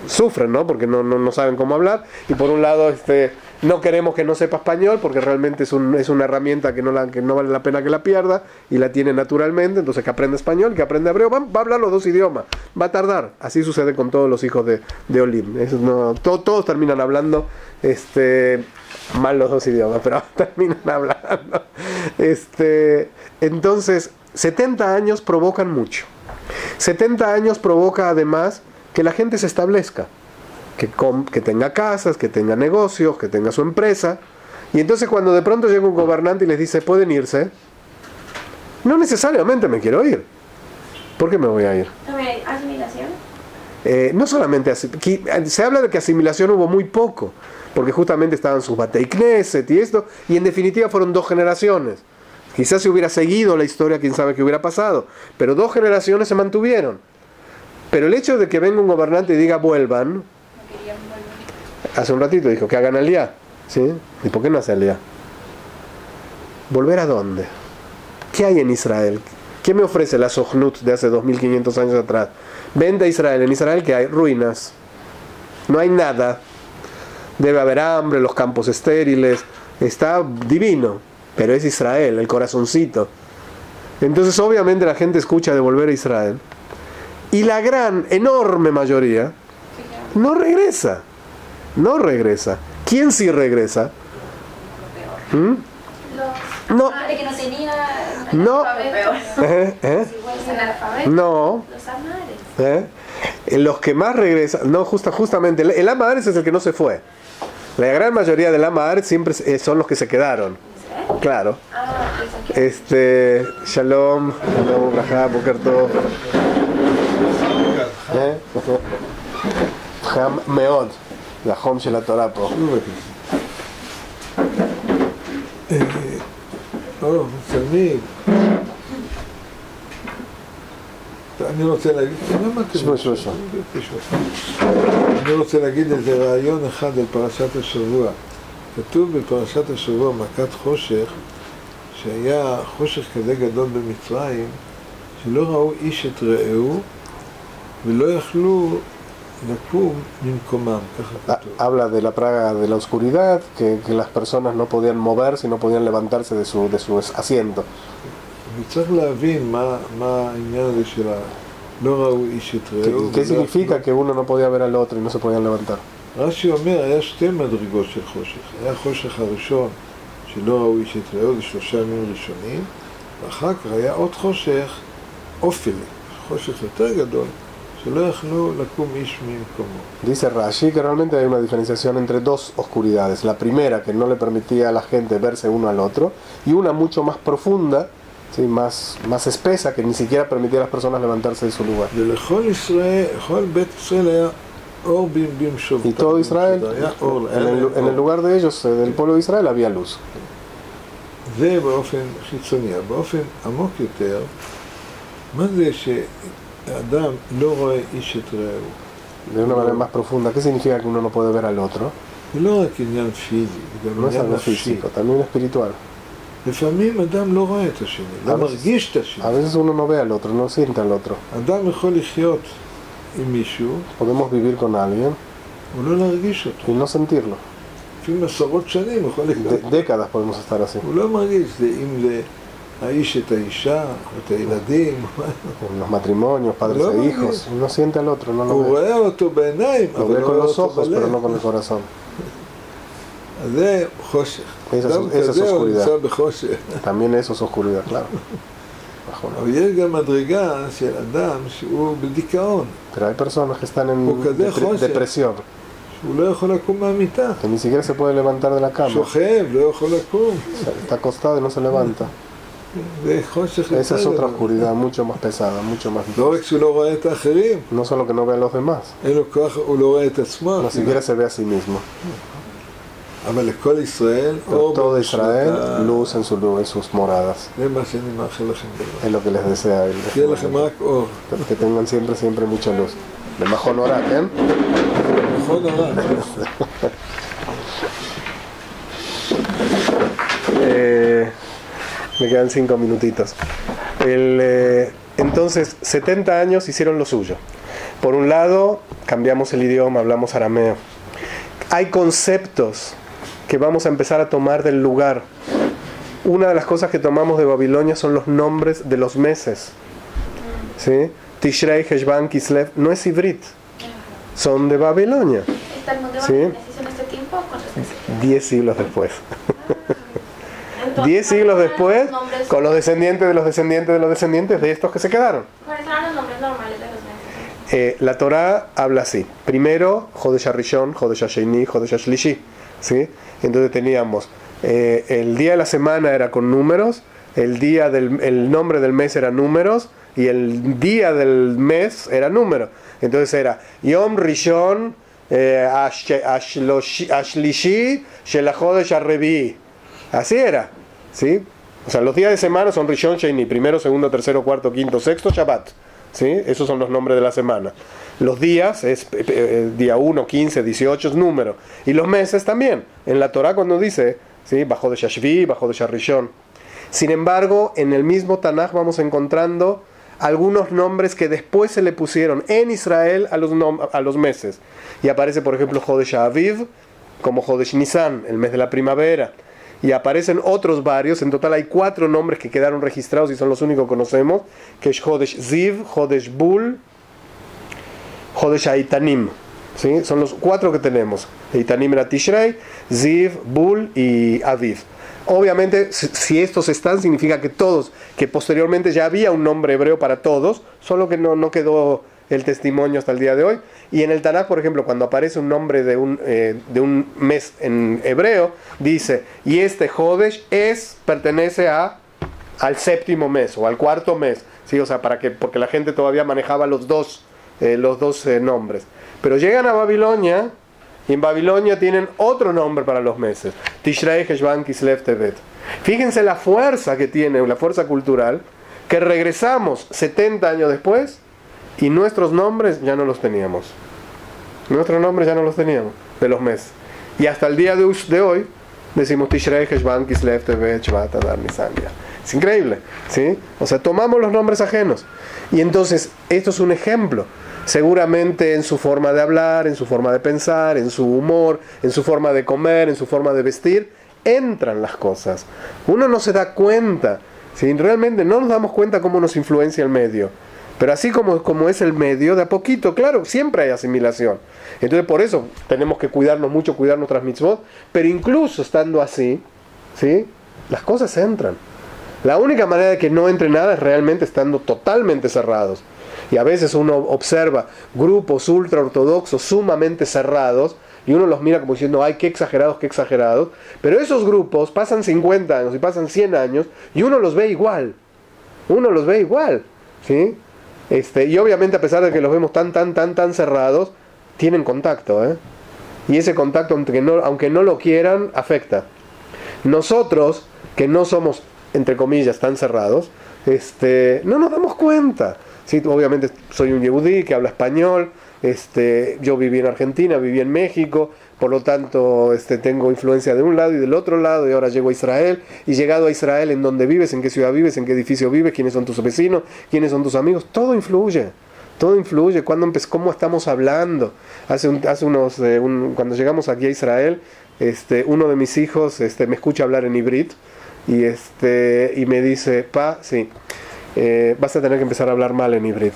sufren, ¿no? Porque no saben cómo hablar. Y por un lado no queremos que no sepa español, porque realmente es una herramienta que no vale la pena que la pierda, y la tiene naturalmente. Entonces que aprende español, que aprende hebreo, va a hablar los 2 idiomas, va a tardar. Así sucede con todos los hijos de Olim. Todos terminan hablando mal los 2 idiomas, pero terminan hablando. Entonces 70 años provocan mucho. 70 años provoca además que la gente se establezca, que tenga casas, que tenga negocios, que tenga su empresa. Y entonces cuando de pronto llega un gobernante y les dice, pueden irse, no necesariamente me quiero ir. ¿Por qué me voy a ir? ¿También hay asimilación? No solamente se habla de que asimilación hubo muy poco, porque justamente estaban sus Batei Knesset y esto, y en definitiva fueron 2 generaciones. Quizás si hubiera seguido la historia, quién sabe qué hubiera pasado, pero 2 generaciones se mantuvieron. Pero el hecho de que venga un gobernante y diga vuelvan, hace un ratito dijo que hagan aliyá, ¿sí? ¿Y por qué no hace aliyá? ¿Volver a dónde? ¿Qué hay en Israel? ¿Qué me ofrece la Sochnut de hace 2500 años atrás? Vente a Israel. En Israel que hay ruinas, no hay nada, debe haber hambre, los campos estériles, está divino, pero es Israel, el corazoncito. Entonces obviamente la gente escucha de volver a Israel, y la gran, enorme mayoría no regresa. ¿Quién sí regresa? Los No. De que no tenía No. analfabeto. No. Los amares. Los que más regresan, no, justamente, el Amares es el que no se fue. La gran mayoría del Amares siempre son los que se quedaron. Claro. Shalom, Shalom, Braja, Boker Tov. Ham Meod, la Hom של התורה פה. תלמיד, אני רוצה להגיד, אני רוצה להגיד איזה רעיון אחד על פרשת השבוע. כתוב בפרשת השבוע מכת חושך, שהיה חושך כזה גדול במצרים, שלא ראו איש את רעהו ולא יכלו לקום ממקומם, ככה כתוב. Habla de la praga de la oscuridad, que las personas no podían moverse y no podían levantarse de su asiento. וצריך להבין מה העניין הזה של לא ראו איש את רעהו. ¿Qué significa que uno no podía ver al otro y no se podían levantar? רש"י אומר, היה שתי מדרגות של חושך. היה חושך הראשון שלא ראו איש את רעהו, זה 3 ימים ראשונים, ואחר כך היה עוד חושך אופלי, חושך יותר גדול, שלא יכלו לקום איש ממקומו. Dice Rashi que realmente hay una diferenciación entre dos oscuridades. La primera, que no le permitía a la gente verse uno al otro, y una mucho más profunda, ¿sí? más espesa, que ni siquiera permitía a las personas levantarse de su lugar. Y todo Israel, en el lugar de ellos, del pueblo de Israel, había luz. זה באופן חיצוני, באופן עמוק יותר, מה זה שאדם לא רואה איש את רעהו? De una manera más profunda, ¿qué significa que uno no puede ver al otro? זה לא רק עניין פיזי, זה גם No es עניין algo נפשי. físico, también espiritual. לפעמים אדם לא רואה את השני, לא מרגיש את השני. A veces uno no ve al otro, no siente al otro. אדם יכול לחיות עם מישהו, Podemos vivir con alguien הוא לא להרגיש אותו. y no sentirlo. לפעמים עשרות שנים הוא יכול לחיות. Décadas podemos estar así. הוא לא מרגיש, אם זה האיש את האישה, את הילדים, En los matrimonios, padres No, e hijos, no siente al otro, no lo הוא ve. רואה אותו בעיניים, Lo אבל ve לא con רואה los אותו ojos, pero no בלב. con el corazón. אז זה חושך. Esa אדם es כזה הוא oscuridad. נמצא בחושך. También eso es oscuridad, claro. Bajo, ¿no? אבל יש גם מדרגה של אדם שהוא בדיכאון, Pero hay personas que están en depresión, שהוא לא יכול לקום מהמיטה. que ni siquiera se puede levantar de la cama. שוכב, לא יכול לקום. Está acostado y no se levanta. זה חושך Esa es יותר otra גדול. oscuridad mucho más pesada, mucho más לא difícil. רק שהוא לא רואה את האחרים, No solo que no ve a los demás, אין לו כוח, הוא לא רואה את עצמו. no siquiera se ve a sí mismo. אבל לכל ישראל, Pero אור todo במשנתה. Israel, luz en sus moradas. זה מה שאני מאחל לכם דבר. Es lo que les desea él. שיהיה לכם רק אור. Que tengan siempre mucha luz. De Majón Orak, ¿eh? נכון הרע. Me quedan 5 minutitos. Entonces, 70 años hicieron lo suyo. Por un lado, cambiamos el idioma, hablamos arameo. Hay conceptos que vamos a empezar a tomar del lugar. Una de las cosas que tomamos de Babilonia son los nombres de los meses. ¿Sí? Tishrei, Heshvan, Kislev, no es Ivrit. Son de Babilonia. ¿Está el mundo Sí. en este tiempo o con respecto? 10 siglos después. Entonces, 10 siglos después, los nombres- con los descendientes de los descendientes de los descendientes de estos que se quedaron. ¿Cuáles eran los nombres normales de los meses? La Torá habla así. Primero, Jodesh HaRishon, Jodesh HaSheni, Jodesh HaShlishi. ¿Sí? Entonces teníamos, el día de la semana era con números, el nombre del mes era números, y el día del mes era número. Entonces era Yom Rishon, Ashlishi, Shel HaChodesh HaRevi'i. Así era. ¿Sí? O sea, los días de semana son Rishon, Sheni, primero, segundo, tercero, cuarto, quinto, sexto, Shabbat. ¿Sí? Esos son los nombres de la semana. Los días es día 1, 15, 18 es número. Y los meses también. En la Torah cuando dice, ¿sí? Bajo de Shashvi, bajo de Sharishon. Sin embargo, en el mismo Tanaj vamos encontrando algunos nombres que después se le pusieron en Israel a los meses. Y aparece, por ejemplo, Jodesh Aviv, como Jodesh Nisan, el mes de la primavera. Y aparecen otros varios, en total hay 4 nombres que quedaron registrados y son los únicos que conocemos, que es Jodesh Ziv, Jodesh Bul, Jodesh Aitanim. ¿sí? Son los 4 que tenemos. Itanim era Tishrei, Ziv, Bul y Aviv. Obviamente, si estos están, significa que todos, que posteriormente ya había un nombre hebreo para todos, solo que no quedó el testimonio hasta el día de hoy. Y en el Tanaj, por ejemplo, cuando aparece un nombre de un mes en hebreo, dice, y este Jodesh pertenece al 7º mes o al 4º mes, ¿sí? O sea, porque la gente todavía manejaba los dos nombres. Pero llegan a Babilonia, y en Babilonia tienen otro nombre para los meses, Tishrei, Heshvan, Kislev, Tevet. Fíjense la fuerza que tiene, la fuerza cultural, que regresamos 70 años después y nuestros nombres ya no los teníamos. Nuestros nombres ya no los teníamos, de los meses. Y hasta el día de hoy decimos Tishrei, Heshvan, Kislev, Tevet, Shvat, Adar, Nisan. Es increíble, ¿sí? O sea, tomamos los nombres ajenos. Y entonces, esto es un ejemplo. Seguramente en su forma de hablar, en su forma de pensar, en su humor, en su forma de comer, en su forma de vestir, entran las cosas. Uno no se da cuenta, ¿sí? Realmente no nos damos cuenta cómo nos influencia el medio. Pero así como es el medio, de a poquito, claro, siempre hay asimilación. Entonces por eso tenemos que cuidarnos mucho, cuidar nuestras mitzvot, pero incluso estando así, ¿sí? Las cosas entran. La única manera de que no entre nada es realmente estando totalmente cerrados. Y a veces uno observa grupos ultra ortodoxos sumamente cerrados y uno los mira como diciendo, ay, qué exagerados, pero esos grupos pasan 50 años y pasan 100 años y uno los ve igual, ¿sí? Y obviamente a pesar de que los vemos tan cerrados, tienen contacto, ¿eh? Y ese contacto, aunque no lo quieran, afecta. Nosotros, que no somos, entre comillas, tan cerrados, no nos damos cuenta. Sí, obviamente soy un yehudí que habla español, yo viví en Argentina, viví en México, por lo tanto tengo influencia de un lado y del otro lado, y ahora llego a Israel, y llegado a Israel, ¿en dónde vives? ¿En qué ciudad vives? ¿En qué edificio vives? ¿Quiénes son tus vecinos? ¿Quiénes son tus amigos? Todo influye, cómo estamos hablando. Cuando llegamos aquí a Israel, uno de mis hijos me escucha hablar en hibrit, y me dice, pa, sí, vas a tener que empezar a hablar mal en hibrit.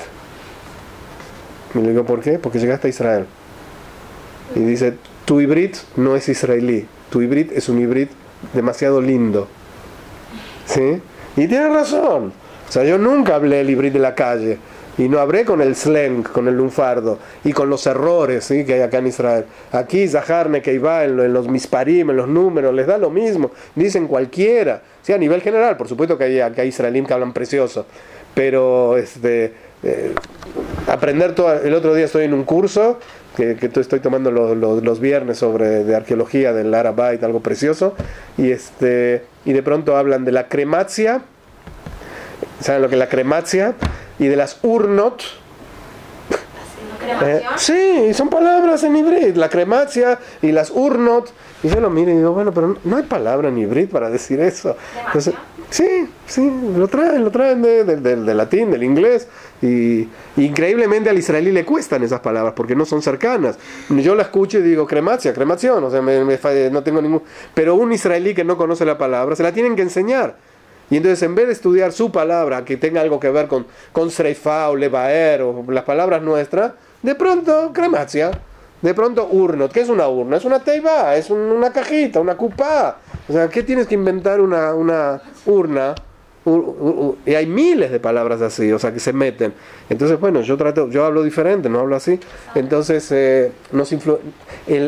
Y le digo, ¿por qué? Porque llegaste a Israel. Y dice, tu hibrit no es israelí, tu hibrit es un hibrit demasiado lindo. ¿Sí? Y tiene razón. O sea, yo nunca hablé el hibrit de la calle. Y no hablé con el slang, con el lunfardo, y con los errores, ¿sí? Que hay acá en Israel. Aquí, Zaharne, Keiva, en los misparim, en los números, les da lo mismo. Dicen cualquiera. Sí, a nivel general, por supuesto que hay israelíes que hablan precioso. Pero aprender todo. El otro día estoy en un curso que estoy tomando los viernes de arqueología del Arabait, algo precioso. Y de pronto hablan de la crematia. ¿Saben lo que es la crematia? Y de las urnot. Sí, son palabras en hibrit, la crematia y las urnot. Y yo lo miro y digo, bueno, pero no hay palabra en hibrit para decir eso. Entonces, sí, lo traen del latín, del inglés. Y increíblemente al israelí le cuestan esas palabras porque no son cercanas. Yo la escucho y digo, cremación, o sea, no tengo ningún. Pero un israelí que no conoce la palabra, se la tienen que enseñar. Y entonces en vez de estudiar su palabra, que tenga algo que ver con Sreifá o Levaer o las palabras nuestras, de pronto crematia, de pronto urnot. ¿Qué es una urna? Es una teiva, es una cajita, una cupá. O sea, ¿qué tienes que inventar una urna? Y hay miles de palabras así, o sea, que se meten. Entonces, bueno, yo hablo diferente, no hablo así. Entonces,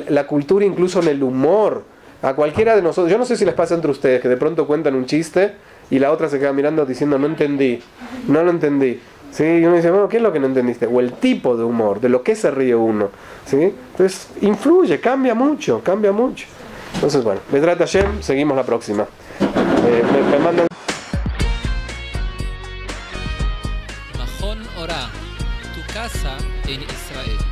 la cultura, incluso en el humor, a cualquiera de nosotros, yo no sé si les pasa entre ustedes, que de pronto cuentan un chiste y la otra se queda mirando diciendo, no lo entendí. ¿Sí? Y uno dice, bueno, ¿qué es lo que no entendiste? O el tipo de humor, de lo que se ríe uno. ¿Sí? Entonces, influye, cambia mucho. Entonces, bueno, Bezrat Hashem, seguimos la próxima. Me mandan... Mahon Ora, tu casa en Israel.